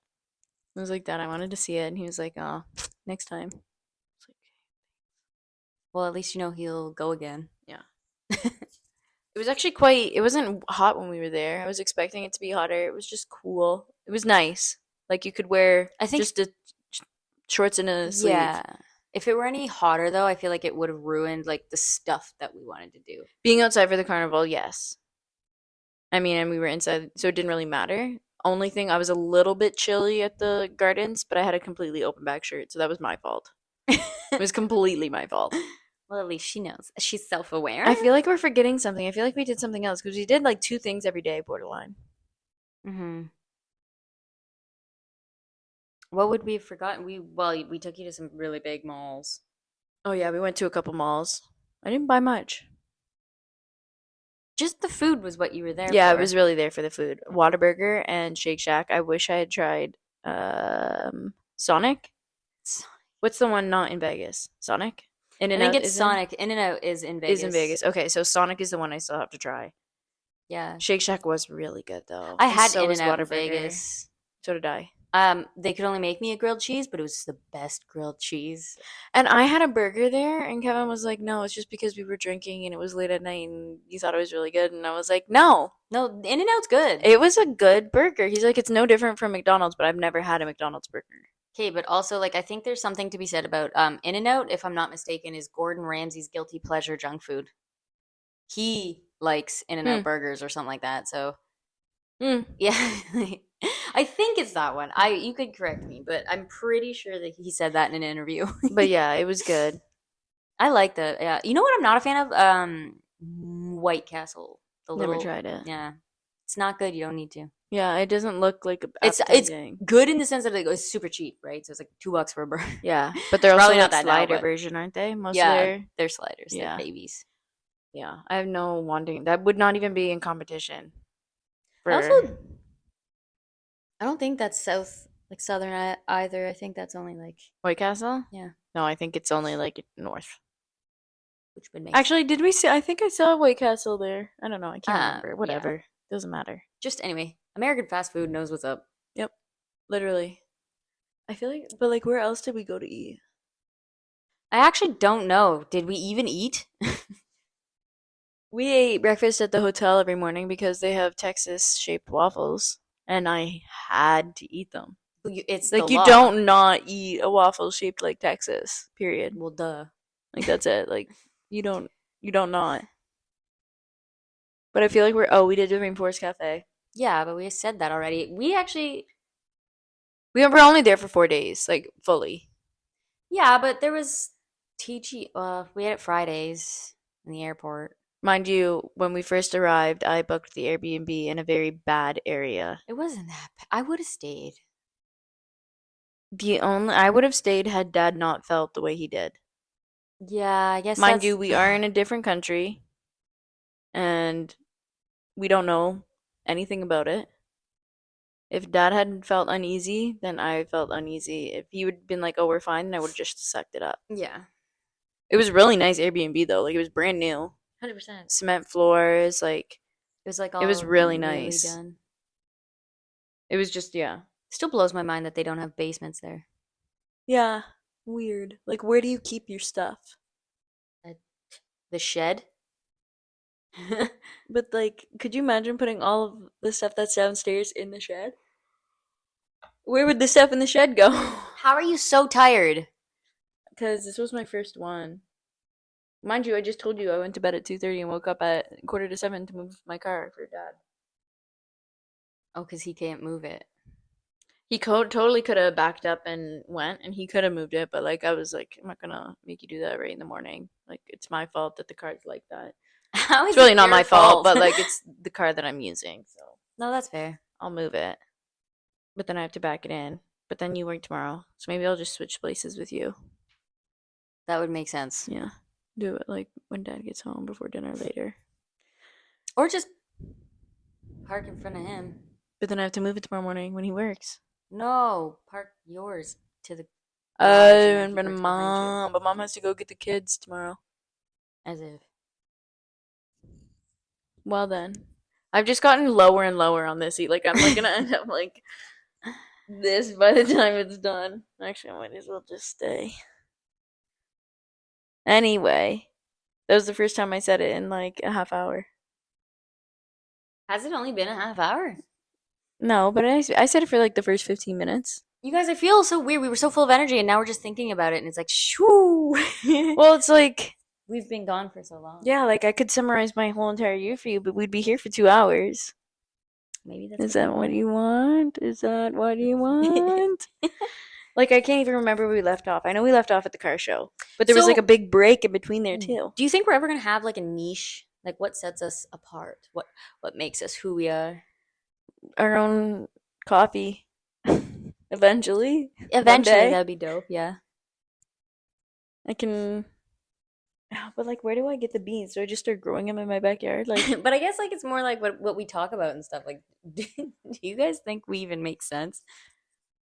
I was like, Dad, I wanted to see it, and he was like, oh, next time. I was like, Well, at least you know he'll go again. yeah. It was actually quite. It wasn't hot when we were there. I was expecting it to be hotter. It was just cool. It was nice. Like you could wear. I think- just a shorts and a sleeve. Yeah. If it were any hotter though, I feel like it would have ruined like the stuff that we wanted to do. Being outside for the carnival, yes. I mean, and we were inside, so it didn't really matter. Only thing, I was a little bit chilly at the gardens, but I had a completely open back shirt, so that was my fault. It was completely my fault. Well, at least she knows. She's self-aware. I feel like we're forgetting something. I feel like we did something else because we did like 2 things every day, borderline. Mm-hmm. What would we have forgotten? We took you to some really big malls. Oh yeah, we went to a couple malls. I didn't buy much. Just the food was what you were there Yeah, for. I was really there for the food. Whataburger and Shake Shack. I wish I had tried Sonic. What's the one not in Vegas? Sonic? I think it's Sonic. In-N-Out is in Vegas. Is in Vegas. Okay, so Sonic is the one I still have to try. Yeah. Shake Shack was really good though. I And had so was In-N-Out in Whataburger. Vegas. So did I. They could only make me a grilled cheese, but it was the best grilled cheese. And I had a burger there, and Kevin was like, "No, it's just because we were drinking and it was late at night, and you thought it was really good." And I was like, "No, No, In-N-Out's good. it was a good burger." He's like, "It's no different from McDonald's, but I've never had a McDonald's burger." Okay, but also like I think there's something to be said about In-N-Out, if I'm not mistaken, is Gordon Ramsay's guilty pleasure junk food. He likes In-N-Out Hmm. burgers or something like that. So Hmm. yeah, I think it's that one. You could correct me, but I'm pretty sure that he said that in an interview. But yeah, it was good. I like that. Yeah, you know what I'm not a fan of? White Castle. The Never little tried it. yeah, it's not good. You don't need to. Yeah, it doesn't look like It's appetizing. good in the sense that it's super cheap, right? So it's like $2 for a burger. Yeah, but they're also Probably like not that now, slider but version, aren't they? Most of yeah, their they're sliders. yeah. They're babies. Yeah, I have no wanting. That would not even be in competition I for also I don't think that's southern either. I think that's only like White Castle. yeah, No, I think it's only like north. which would make Actually, did we see? I think I saw White Castle there. I don't know. I can't remember. yeah. Whatever. Doesn't matter. Just anyway, American fast food knows what's up. Yep. Literally. I feel like, but like, where else did we go to eat? I actually don't know. Did we even eat? We ate breakfast at the hotel every morning because they have Texas-shaped waffles, and I had to eat them. It's Like, the you law. don't not eat a waffle shaped like Texas. Period. Well, duh. Like, that's it. Like, you don't not. But I feel like we did the Rainforest Cafe. Yeah, but we said that already. We were only there for 4 days, like, fully. Yeah, but there was TG. We had it Fridays in the airport. Mind you, when we first arrived, I booked the Airbnb in a very bad area. It wasn't that bad. I would have stayed. I would have stayed had Dad not felt the way he did. Yeah, I guess Mind you, we are in a different country, and we don't know anything about it. If Dad hadn't felt uneasy, then I felt uneasy. If he would been like, "Oh, we're fine," then I would have just sucked it up. Yeah. It was really nice Airbnb though. Like, it was brand new, 100%. cement floors. Like, It was like it was all really newly nice. done. It was just Still blows my mind that they don't have basements there. yeah, weird. Like, where do you keep your stuff? The shed. But like, could you imagine putting all of the stuff that's downstairs in the shed? Where would the stuff in the shed go? How are you so tired? Because this was my first one. Mind you, I just told you I went to bed at 2:30 and woke up at 6:45 to move my car for Dad. Oh, because he can't move it. He totally could have backed up and went, and he could have moved it, but like, I was like, I'm not gonna make you do that right in the morning. Like, it's my fault that the car's like that. How is It's really it not your my fault, but like, it's the car that I'm using, so No, that's fair. I'll move it. But then I have to back it in. But then you work tomorrow, so maybe I'll just switch places with you. That would make sense. Yeah, do it like when Dad gets home before dinner later. Or just park in front of him. But then I have to move it tomorrow morning when he works. No, park yours to the Oh, and in front of he works behind you. Mom. But Mom has to go get the kids tomorrow. As if. Well then. I've just gotten lower and lower on this seat. Like, I'm like gonna end up like this by the time it's done. Actually, I might as well just stay. Anyway, that was the first time I said it in like a half hour. Has it only been a half hour? No, but I said it for like the first 15 minutes. You guys, I feel so weird. We were so full of energy, and now we're just thinking about it, and it's like, shoo. Well, it's like, We've been gone for so long. yeah, like I could summarize my whole entire year for you, but we'd be here for 2 hours. Maybe that's Is that what you want? Is that what you want? Like, I can't even remember where we left off. I know we left off at the car show, but there was like So- a big break in between there too. Do you think we're ever gonna have like a niche? Like, what sets us apart? What makes us who we are? Our own coffee. Eventually. Eventually, day. that'd be dope. Yeah. I can. But like, where do I get the beans? Do I just start growing them in my backyard? Like, But I guess like it's more like what we talk about and stuff. Like, do you guys think we even make sense?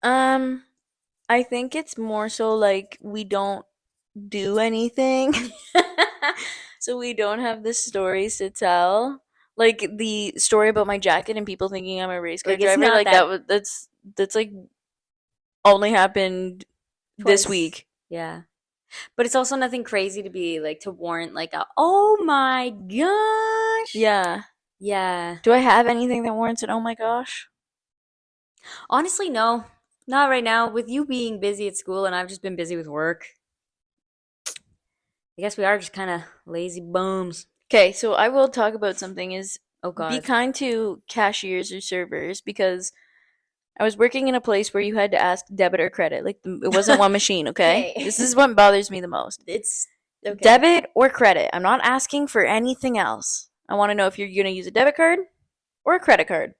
I think it's more so like we don't do anything. So we don't have the stories to tell. Like the story about my jacket and people thinking I'm a race car Like, it's driver. not Like that- that's like only happened this Twice. week. Yeah. But it's also nothing crazy to be like to warrant like a oh my gosh. Yeah. Yeah. Do I have anything that warrants an oh my gosh? Honestly, no. Not right now. With you being busy at school and I've just been busy with work. I guess we are just kind of lazy bums. Okay, so I will talk about something is Oh be God. kind to cashiers or servers because I was working in a place where you had to ask debit or credit. Like it wasn't one machine, okay? Okay. This is what bothers me the most. It's okay. Debit or credit. I'm not asking for anything else. I want to know if you're going to use a debit card or a credit card.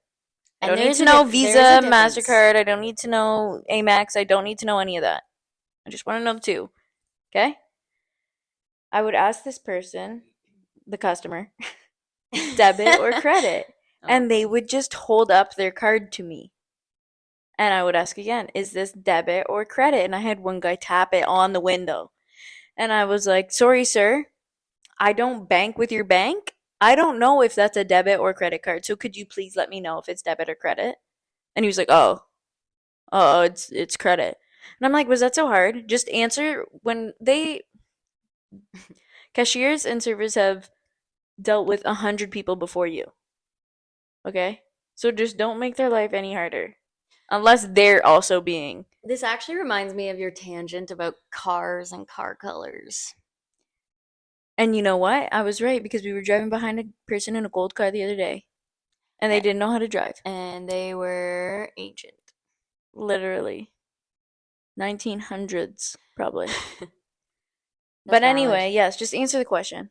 I And don't need there's to a know there is Visa, a difference. MasterCard. I don't need to know Amex. I don't need to know any of that. I just want to know the two. Okay? I would ask this person, the customer, debit or credit. Oh. And they would just hold up their card to me. And I would ask again, is this debit or credit? And I had one guy tap it on the window. And I was like, sorry, sir, I don't bank with your bank. I don't know if that's a debit or credit card. So could you please let me know if it's debit or credit? And he was like, oh, it's credit. And I'm like, was that so hard? Just answer when they cashiers and servers have dealt with 100 people before you. Okay? So just don't make their life any harder. Unless they're also being. This actually reminds me of your tangent about cars and car colors. And you know what? I was right because we were driving behind a person in a gold car the other day. And they didn't know how to drive. And they were ancient. Literally. 1900s, probably. But anyway, valid. yes, just answer the question.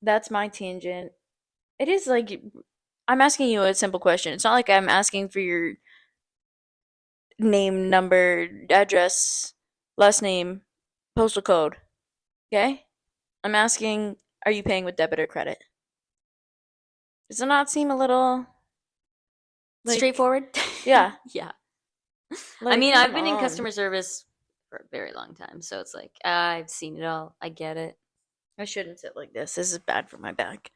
That's my tangent. It is like, I'm asking you a simple question. It's not like I'm asking for your name, number, address, last name, postal code. Okay? I'm asking, are you paying with debit or credit? Does it not seem a little like, straightforward? Yeah. Yeah. Like, I mean, come I've been in on. customer service for a very long time, so it's like I've seen it all. I get it. I shouldn't sit like this. This is bad for my back.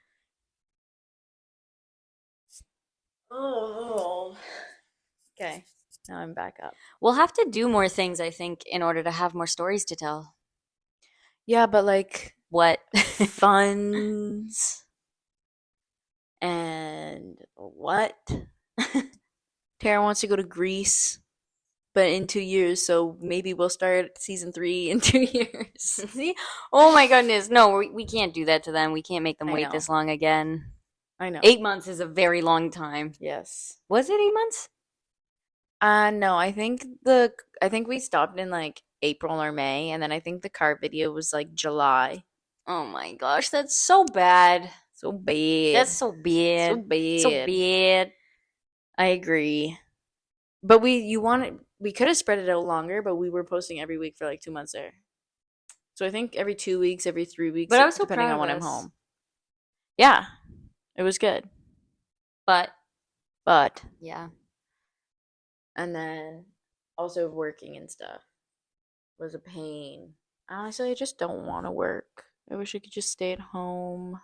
Oh. Okay. Now I'm back up. We'll have to do more things, I think, in order to have more stories to tell. Yeah, but like What? funds and what? Tara wants to go to Greece, but in 2 years, so maybe we'll start season 3 in 2 years. See? Oh my goodness. No, we can't do that to them. We can't make them I wait know. this long again. I know. 8 months is a very long time. Yes. Was it 8 months? No, I think we stopped in like April or May, and then I think the car video was like July. Oh my gosh, that's so bad. So bad. That's so bad. So bad. So bad. I agree. But we could have spread it out longer, but we were posting every week for like 2 months there. So I think every 2 weeks, every 3 weeks, But I was so depending proud on of when I'm us. home. Yeah, it was good. But Yeah, yeah. and then also working and stuff was a pain. Honestly, I just don't want to work. I wish I could just stay at home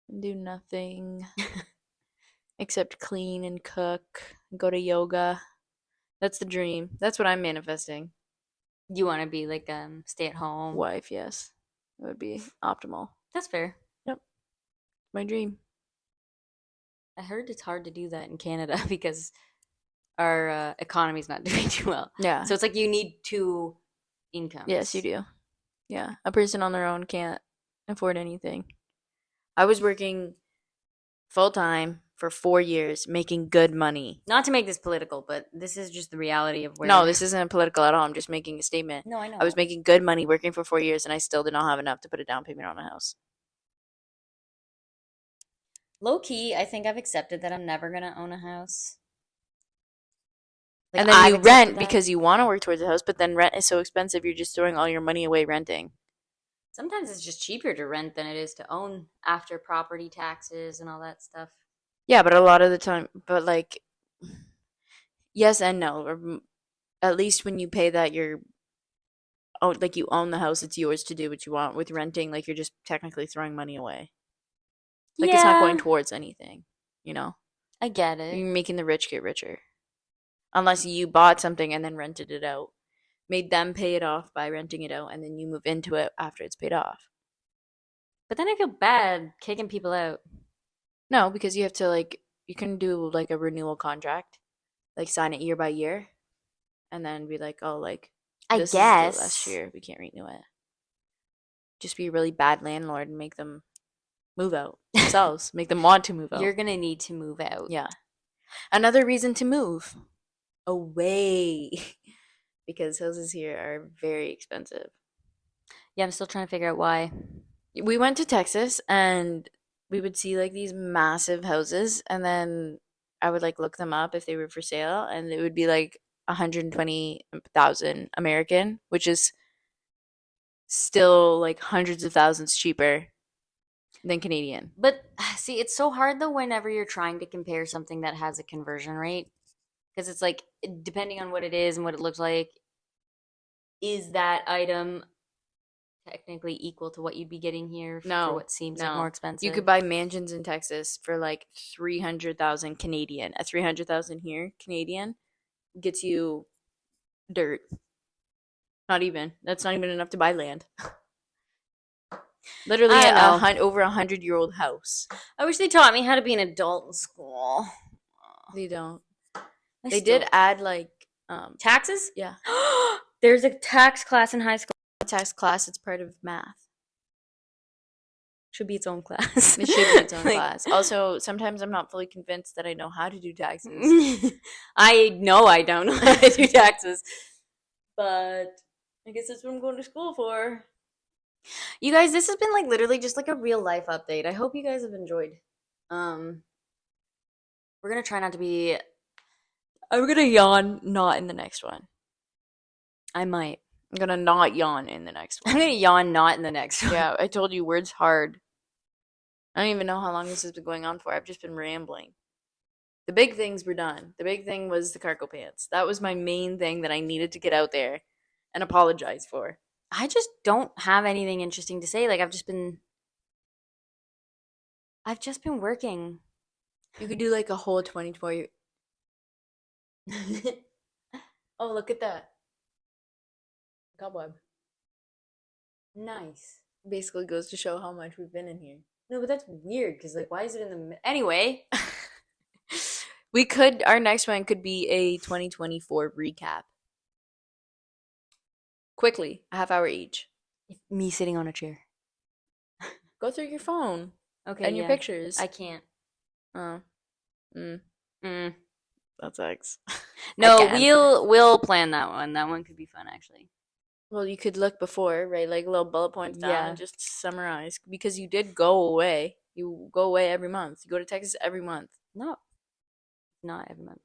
and do nothing except clean and cook and go to yoga. That's the dream. That's what I'm manifesting. You want to be like stay at home. Wife, yes. That would be optimal. That's fair. Yep. My dream. I heard it's hard to do that in Canada because our economy's not doing too well. Yeah. So it's like you need two incomes. Yes, you do. Yeah. A person on their own can't afford anything. I was working full time for 4 years, making good money. Not to make this political, but this is just the reality of where. No, this isn't political at all. I'm just making a statement. No, I know. I was making good money working for 4 years, and I still did not have enough to put a down payment on a house. Low key, I think I've accepted that I'm never gonna own a house. Like, and then I've you accepted rent that. because you want to work towards a house, but then rent is so expensive, you're just throwing all your money away renting. Sometimes it's just cheaper to rent than it is to own after property taxes and all that stuff. Yeah, but a lot of the time, but like, yes and no. Or at least when you pay that, like you own the house, it's yours to do what you want. With renting, like you're just technically throwing money away. Like it's not going towards anything, you know? I get it. You're making the rich get richer. unless you bought something and then rented it out. Made them pay it off by renting it out, and then you move into it after it's paid off. But then I feel bad kicking people out. No, because you have to like you can do like a renewal contract, like sign it year by year, and then be like, oh, like I this is the guess. last year, we can't renew it. Just be a really bad landlord and make them move out themselves, make them want to move out. You're gonna need to move out. Yeah. Another reason to move away because houses here are very expensive. Yeah, I'm still trying to figure out why. We went to Texas and we would see like these massive houses, and then I would like look them up if they were for sale, and it would be like 120,000 American, which is still like hundreds of thousands cheaper than Canadian. But see, it's so hard though whenever you're trying to compare something that has a conversion rate. Because it's like, depending on what it is and what it looks like, is that item technically equal to what you'd be getting here No, for what seems like no. more expensive? You could buy mansions in Texas for like 300,000 Canadian. A 300,000 here Canadian gets you dirt. Not even. That's not even enough to buy land. Literally I don't know. over 100-year-old house. I wish they taught me how to be an adult in school. They don't. I They still- did add like taxes? yeah, There's a tax class in high school. tax class. It's part of math. Should be its own class. It should be its own Like- class. Also, sometimes I'm not fully convinced that I know how to do taxes. I know I don't know how to do taxes, but I guess that's what I'm going to school for. You guys, this has been like literally just like a real life update. I hope you guys have enjoyed. We're gonna try not to be. I'm gonna yawn not in the next one. I might. I'm gonna not yawn in the next I'm one. gonna yawn not in the next one. Yeah, I told you words hard. I don't even know how long this has been going on for. I've just been rambling. The big things were done. The big thing was the cargo pants. That was my main thing that I needed to get out there and apologize for. I just don't have anything interesting to say. Like I've just been working. You could do like a whole 2020. Oh, look at that. Cobweb. Nice. Basically goes to show how much we've been in here. No, but that's weird because like, why is it in the anyway? Our next one could be a 2024 recap. Quickly, a half hour each. Me sitting on a chair. Go through your phone Okay, and your pictures. I can't. Oh. Mm. That sucks. No, I can. we'll plan that one. That one could be fun actually. Well, you could look before, right? Like little bullet points down Yeah. and just summarize. Because you did go away. You go away every month. You go to Texas every month. No, not every month.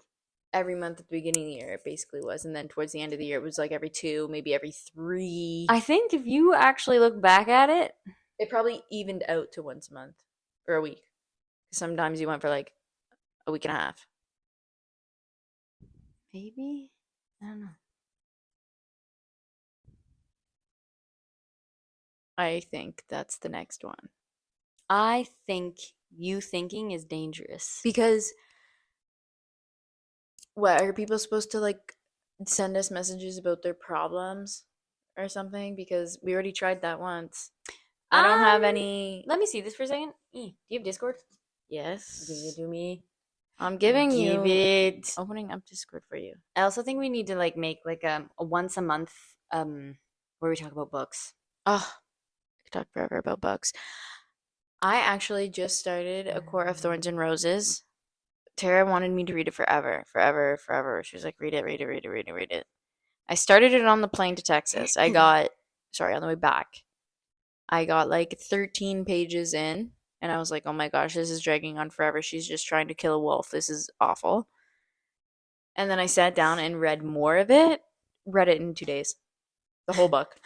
Every month at the beginning of the year, it basically was. And then towards the end of the year, it was like every 2, maybe every 3. I think if you actually look back at it, It probably evened out to once a month or a week. Sometimes you went for like a week and a half. maybe I don't know. I think that's the next one. I think you thinking is dangerous. Because what are people supposed to like send us messages about their problems or something? Because we already tried that once. I don't have any. Let me see this for a second. Do you have Discord? Yes. Give it to me. I'm giving Give you. it. Opening up Discord for you. I also think we need to like make like a once a month where we talk about books. Oh, I could talk forever about books. I actually just started A Court of Thorns and Roses. Tara wanted me to read it forever. She was like, read it. I started it on the plane to Texas. On the way back. I got like 13 pages in, and I was like, oh my gosh, this is dragging on forever. She's just trying to kill a wolf. This is awful. And then I sat down and read more of it. Read it in 2 days. The whole book.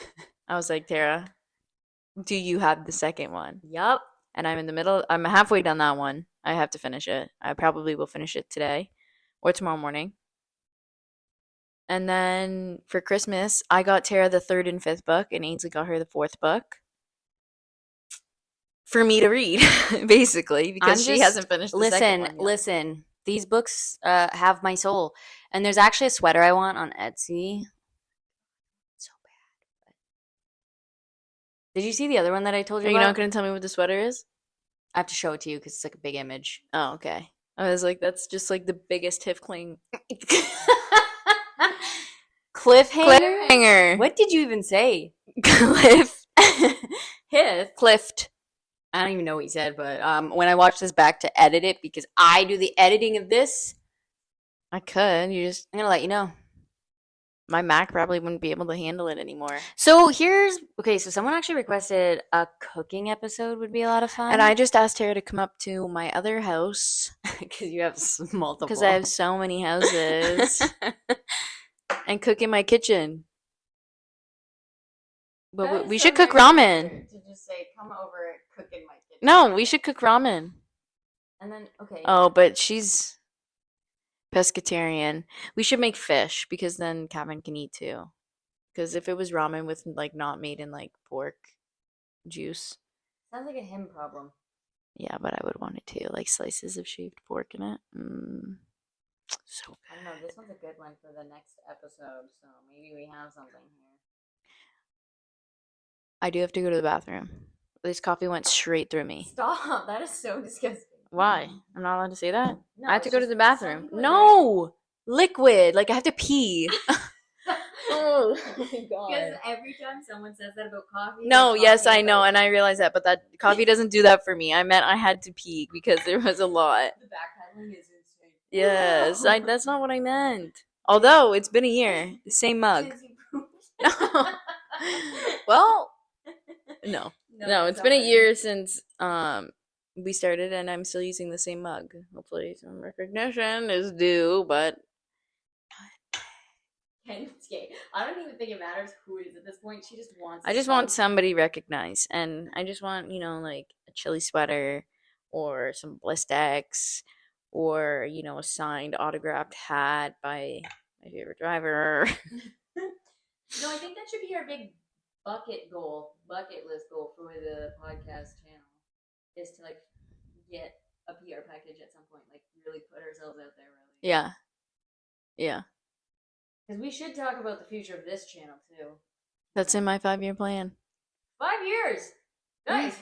I was like, Tara, do you have the second one? Yup. And I'm halfway done that one. I have to finish it. I probably will finish it today or tomorrow morning. And then for Christmas, I got Tara the 3rd and 5th book, and Ainsley got her the 4th book for me to read, basically, because she hasn't finished the second one yet. Listen. these books have my soul. And there's actually a sweater I want on Etsy. So bad. Did you see the other one that I told you Are you about? not going to tell me what the sweater is? I have to show it to you because it's like a big image. Oh, okay. I was like, that's just like the biggest Tiff cling. Cliffhanger? Cliffhanger. What did you even say? Cliff. Hith? Cliffed. I don't even know what he said, but when I watch this back to edit it, because I do the editing of this, I could. You just. I'm going to let you know. My Mac probably wouldn't be able to handle it anymore. So so someone actually requested a cooking episode would be a lot of fun. And I just asked Tara to come up to my other house. Because you have multiple. Because I have so many houses. And cook in my kitchen. But we should cook ramen. To just say, come over, cook in my kitchen. No, we should cook ramen. And then, okay. Oh, but she's pescatarian. We should make fish because then Kevin can eat too. Because if it was ramen with like not made in like pork juice. Sounds like a him problem. Yeah, but I would want it too. Like slices of shaved pork in it. So good. I don't know. This one's a good one for the next episode. So maybe we have something here. I do have to go to the bathroom. This coffee went straight through me. Stop. That is so disgusting. Why? I'm not allowed to say that? No, I have to it's go to just the some bathroom. people are No! Liquid. Like I have to pee. Oh my god. Because every time someone says that about coffee. No, yes, I know, about- and I realize that, but that coffee doesn't do that for me. I meant I had to pee because there was a lot. The backpedaling is insane. Yes, that's not what I meant. Although it's been a year, the same mug. Since you pooped. Well, no, it's been a alright. year since we started, and I'm still using the same mug. Hopefully, some recognition is due, but Okay. I don't even think it matters who it is at this point. She just wants. I just want somebody recognized, and I just want like a chilly sweater or some Blistex or a signed autographed hat by my favorite driver. No, I think that should be our big bucket list goal for the podcast channel is to like get a PR package at some point, like really put ourselves out there, really. Yeah. Because we should talk about the future of this channel too. That's in my 5-year plan. 5 years, guys.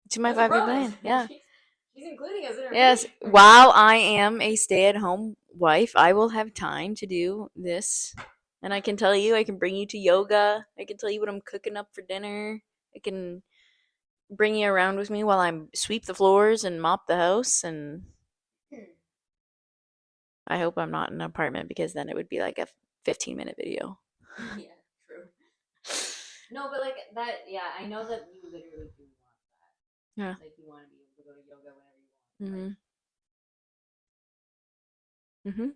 It's in my That's a 5-year promise. plan. Yeah. She's including us in her. Yes. future. While I am a stay-at-home wife, I will have time to do this. And I can tell you, I can bring you to yoga. I can tell you what I'm cooking up for dinner. I can bring you around with me while I sweep the floors and mop the house. And I hope I'm not in an apartment because then it would be like a 15-minute video. Yeah, true. No, but like that. Yeah, I know that you literally do want that. Yeah. Like you want to be able to go to yoga whenever you want. Mm-hmm.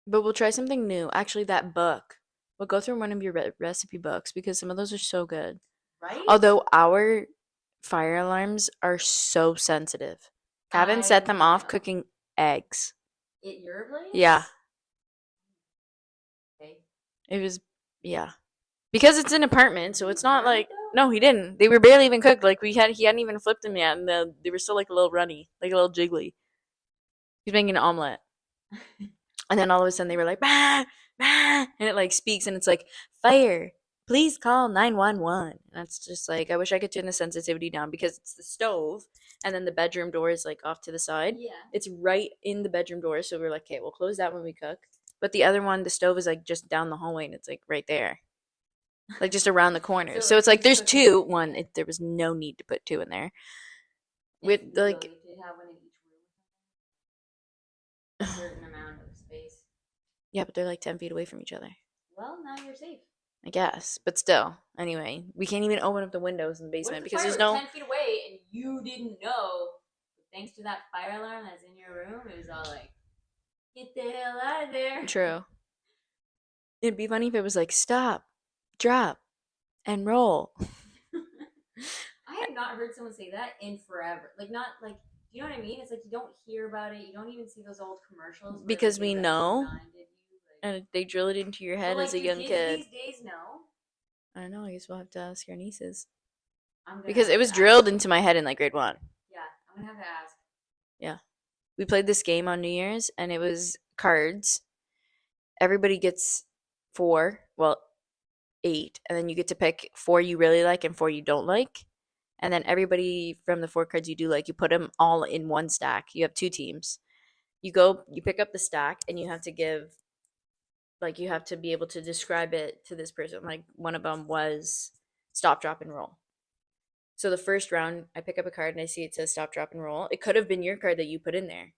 But we'll try something new. Actually, that book. We'll go through one of your recipe books because some of those are so good. Right? Although our fire alarms are so sensitive. Kevin set them off cooking eggs. At your place? Yeah. Okay. It was, yeah. Because it's an apartment, so it's not like, no, he didn't. They were barely even cooked. Like he hadn't even flipped them yet, and they were still like a little runny, like a little jiggly. He's making an omelet. And then all of a sudden they were like, bah, bah, and it like speaks and it's like, fire, please call 911. And that's just like, I wish I could turn the sensitivity down because it's the stove and then the bedroom door is like off to the side. Yeah. It's right in the bedroom door. So we're like, okay, we'll close that when we cook. But the other one, the stove is like just down the hallway and it's like right there. Like just around the corner. So it's like there's two. One, there was no need to put two in there. With like, Did have one in each room? A certain amount of space. yeah, but they're like 10 feet away from each other. Well, now you're safe. I guess, but still. Anyway, we can't even open up the windows in the basement What if because the there's fire no. was 10 feet away and you didn't know? Thanks to that fire alarm that's in your room, it was all like, get the hell out of there. True. It'd be funny if it was like stop, drop, and roll. I have not heard someone say that in forever. Like, not like, you know what I mean? It's like you don't hear about it. You don't even see those old commercials. where Because they we like know. reminded you, like- And they drill it into your head Well, as a like, do young kids kid. these days know? I don't know. I guess we'll have to ask our nieces I'm gonna because have it was to drilled ask. into my head in like grade 1. Yeah, I'm gonna have to ask. Yeah. We played this game on New Year's, and it was cards. Everybody gets 4, well, 8, and then you get to pick 4 you really like and 4 you don't like. And then everybody from the 4 cards you do like, you put them all in one stack. You have 2 teams. You pick up the stack, and you have to give, like, you have to be able to describe it to this person. Like, one of them was stop, drop, and roll. So the first round, I pick up a card and I see it says stop, drop, and roll. It could have been your card that you put in there,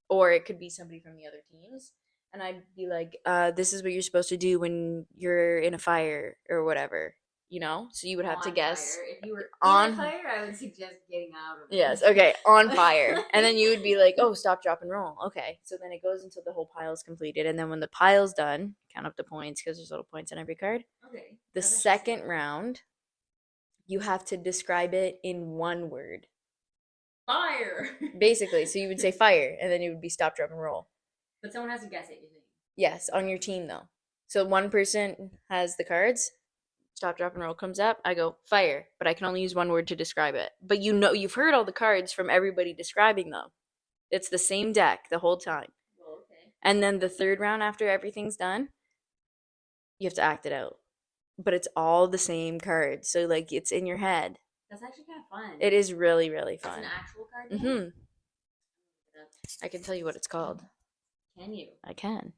or it could be somebody from the other teams. And I'd be like, this is what you're supposed to do when you're in a fire or whatever, you know? So you would have to guess. Fire. If you were on in a fire, I would suggest getting out of it. Yes, okay, on fire. And then you would be like, oh, stop, drop, and roll. Okay. So then it goes until the whole pile's completed. And then when the pile's done, count up the points because there's little points on every card. Okay. The second round, you have to describe it in one word. Fire. Basically. So you would say fire, and then it would be stop, drop, and roll. But someone has to guess it, you think? Yes, on your team, though. So one person has the cards. Stop, drop, and roll comes up. I go, fire. But I can only use one word to describe it. But you know, you've heard all the cards from everybody describing them. It's the same deck the whole time. Well, okay. And then the third round, after everything's done, you have to act it out. But it's all the same cards. So, like, it's in your head. That's actually kind of fun. It is really, really fun. It's an actual card game? Mm-hmm. I can tell you what it's called. Can you? I can.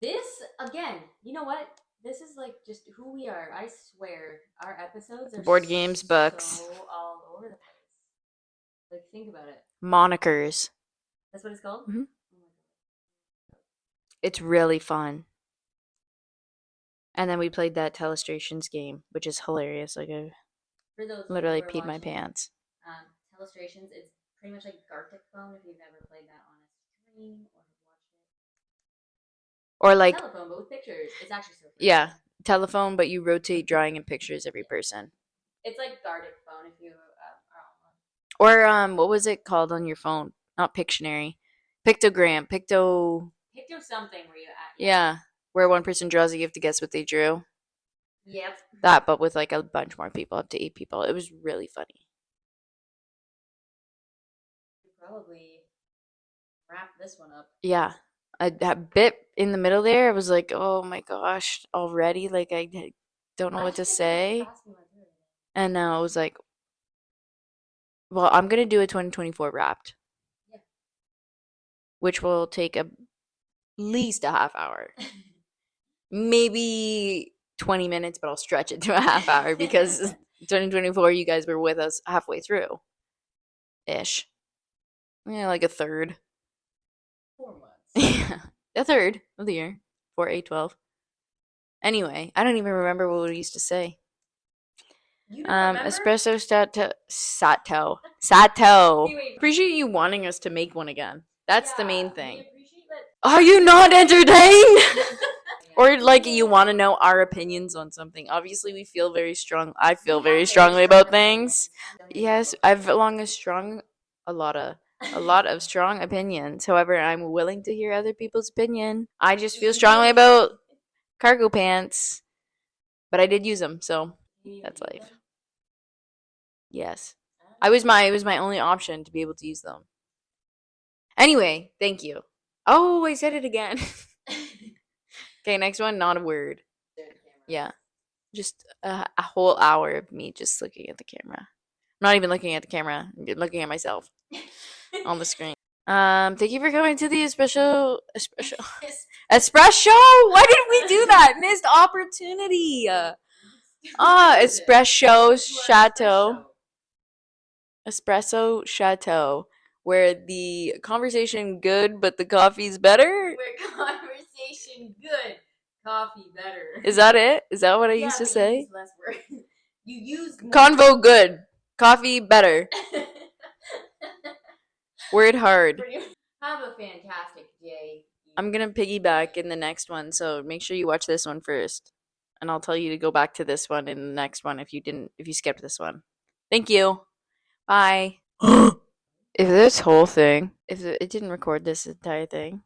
This, again, you know what? This is like just who we are. I swear, our episodes are Board games, books. so all over the place. Like, think about it. Monikers. That's what it's called? Mhm. Oh my God. It's really fun. And then we played that Telestrations game, which is hilarious. Like, I For those literally who are peed my watching, pants. Telestrations, it's pretty much like Gartic Phone if you've ever played that on a stream or have watched it. Or like, Telephone, but with pictures. It's actually so fun. yeah, telephone, but you rotate drawing and pictures every person. It's like Gartic Phone if you are on. Or what was it called on your phone? Not Pictionary, Pictogram, Picto. Picto something where you Yeah, where one person draws, you have to guess what they drew. Yep. That, but with like a bunch more people, up to 8 people. It was really funny. Probably wrap this one up. Yeah, that bit in the middle there, I was like, oh my gosh, already? Like, I don't know what to say. And now I was like, well, I'm going to do a 2024 wrapped. Yeah. Which will take at least a half hour. Maybe 20 minutes, but I'll stretch it to a half hour because 2024, you guys were with us halfway through. Ish. Yeah, like a third. 4 months. Yeah, a third of the year. 4, 8, 12. Anyway, I don't even remember what we used to say. You don't remember? Espresso Chateau. Wait. Appreciate you wanting us to make one again. That's the main We thing. appreciate that. Are you not entertained? Or like you want to know our opinions on something. Obviously, we feel very strong. I feel very strongly about things. Yes, I've a lot of strong opinions. However, I'm willing to hear other people's opinion. I just feel strongly about cargo pants, but I did use them, so that's life. Yes, it was my only option to be able to use them. Anyway, thank you. Oh, I said it again. Okay, next one, not a word. Yeah, just a whole hour of me just looking at the camera. I'm not even looking at the camera. I'm looking at myself on the screen. Thank you for coming to the espresso. Why did we do that? Missed opportunity. Espresso Chateau. Espresso Chateau, where the conversation good, but the coffee's better. Where conversation good, coffee better. Is that it? Is that what I used to say? You use less words. You use more. Convo good, coffee better. Word hard. Have a fantastic day. I'm gonna piggyback in the next one, so make sure you watch this one first, and I'll tell you to go back to this one in the next one if you skipped this one. Thank you. Bye. If it didn't record this entire thing,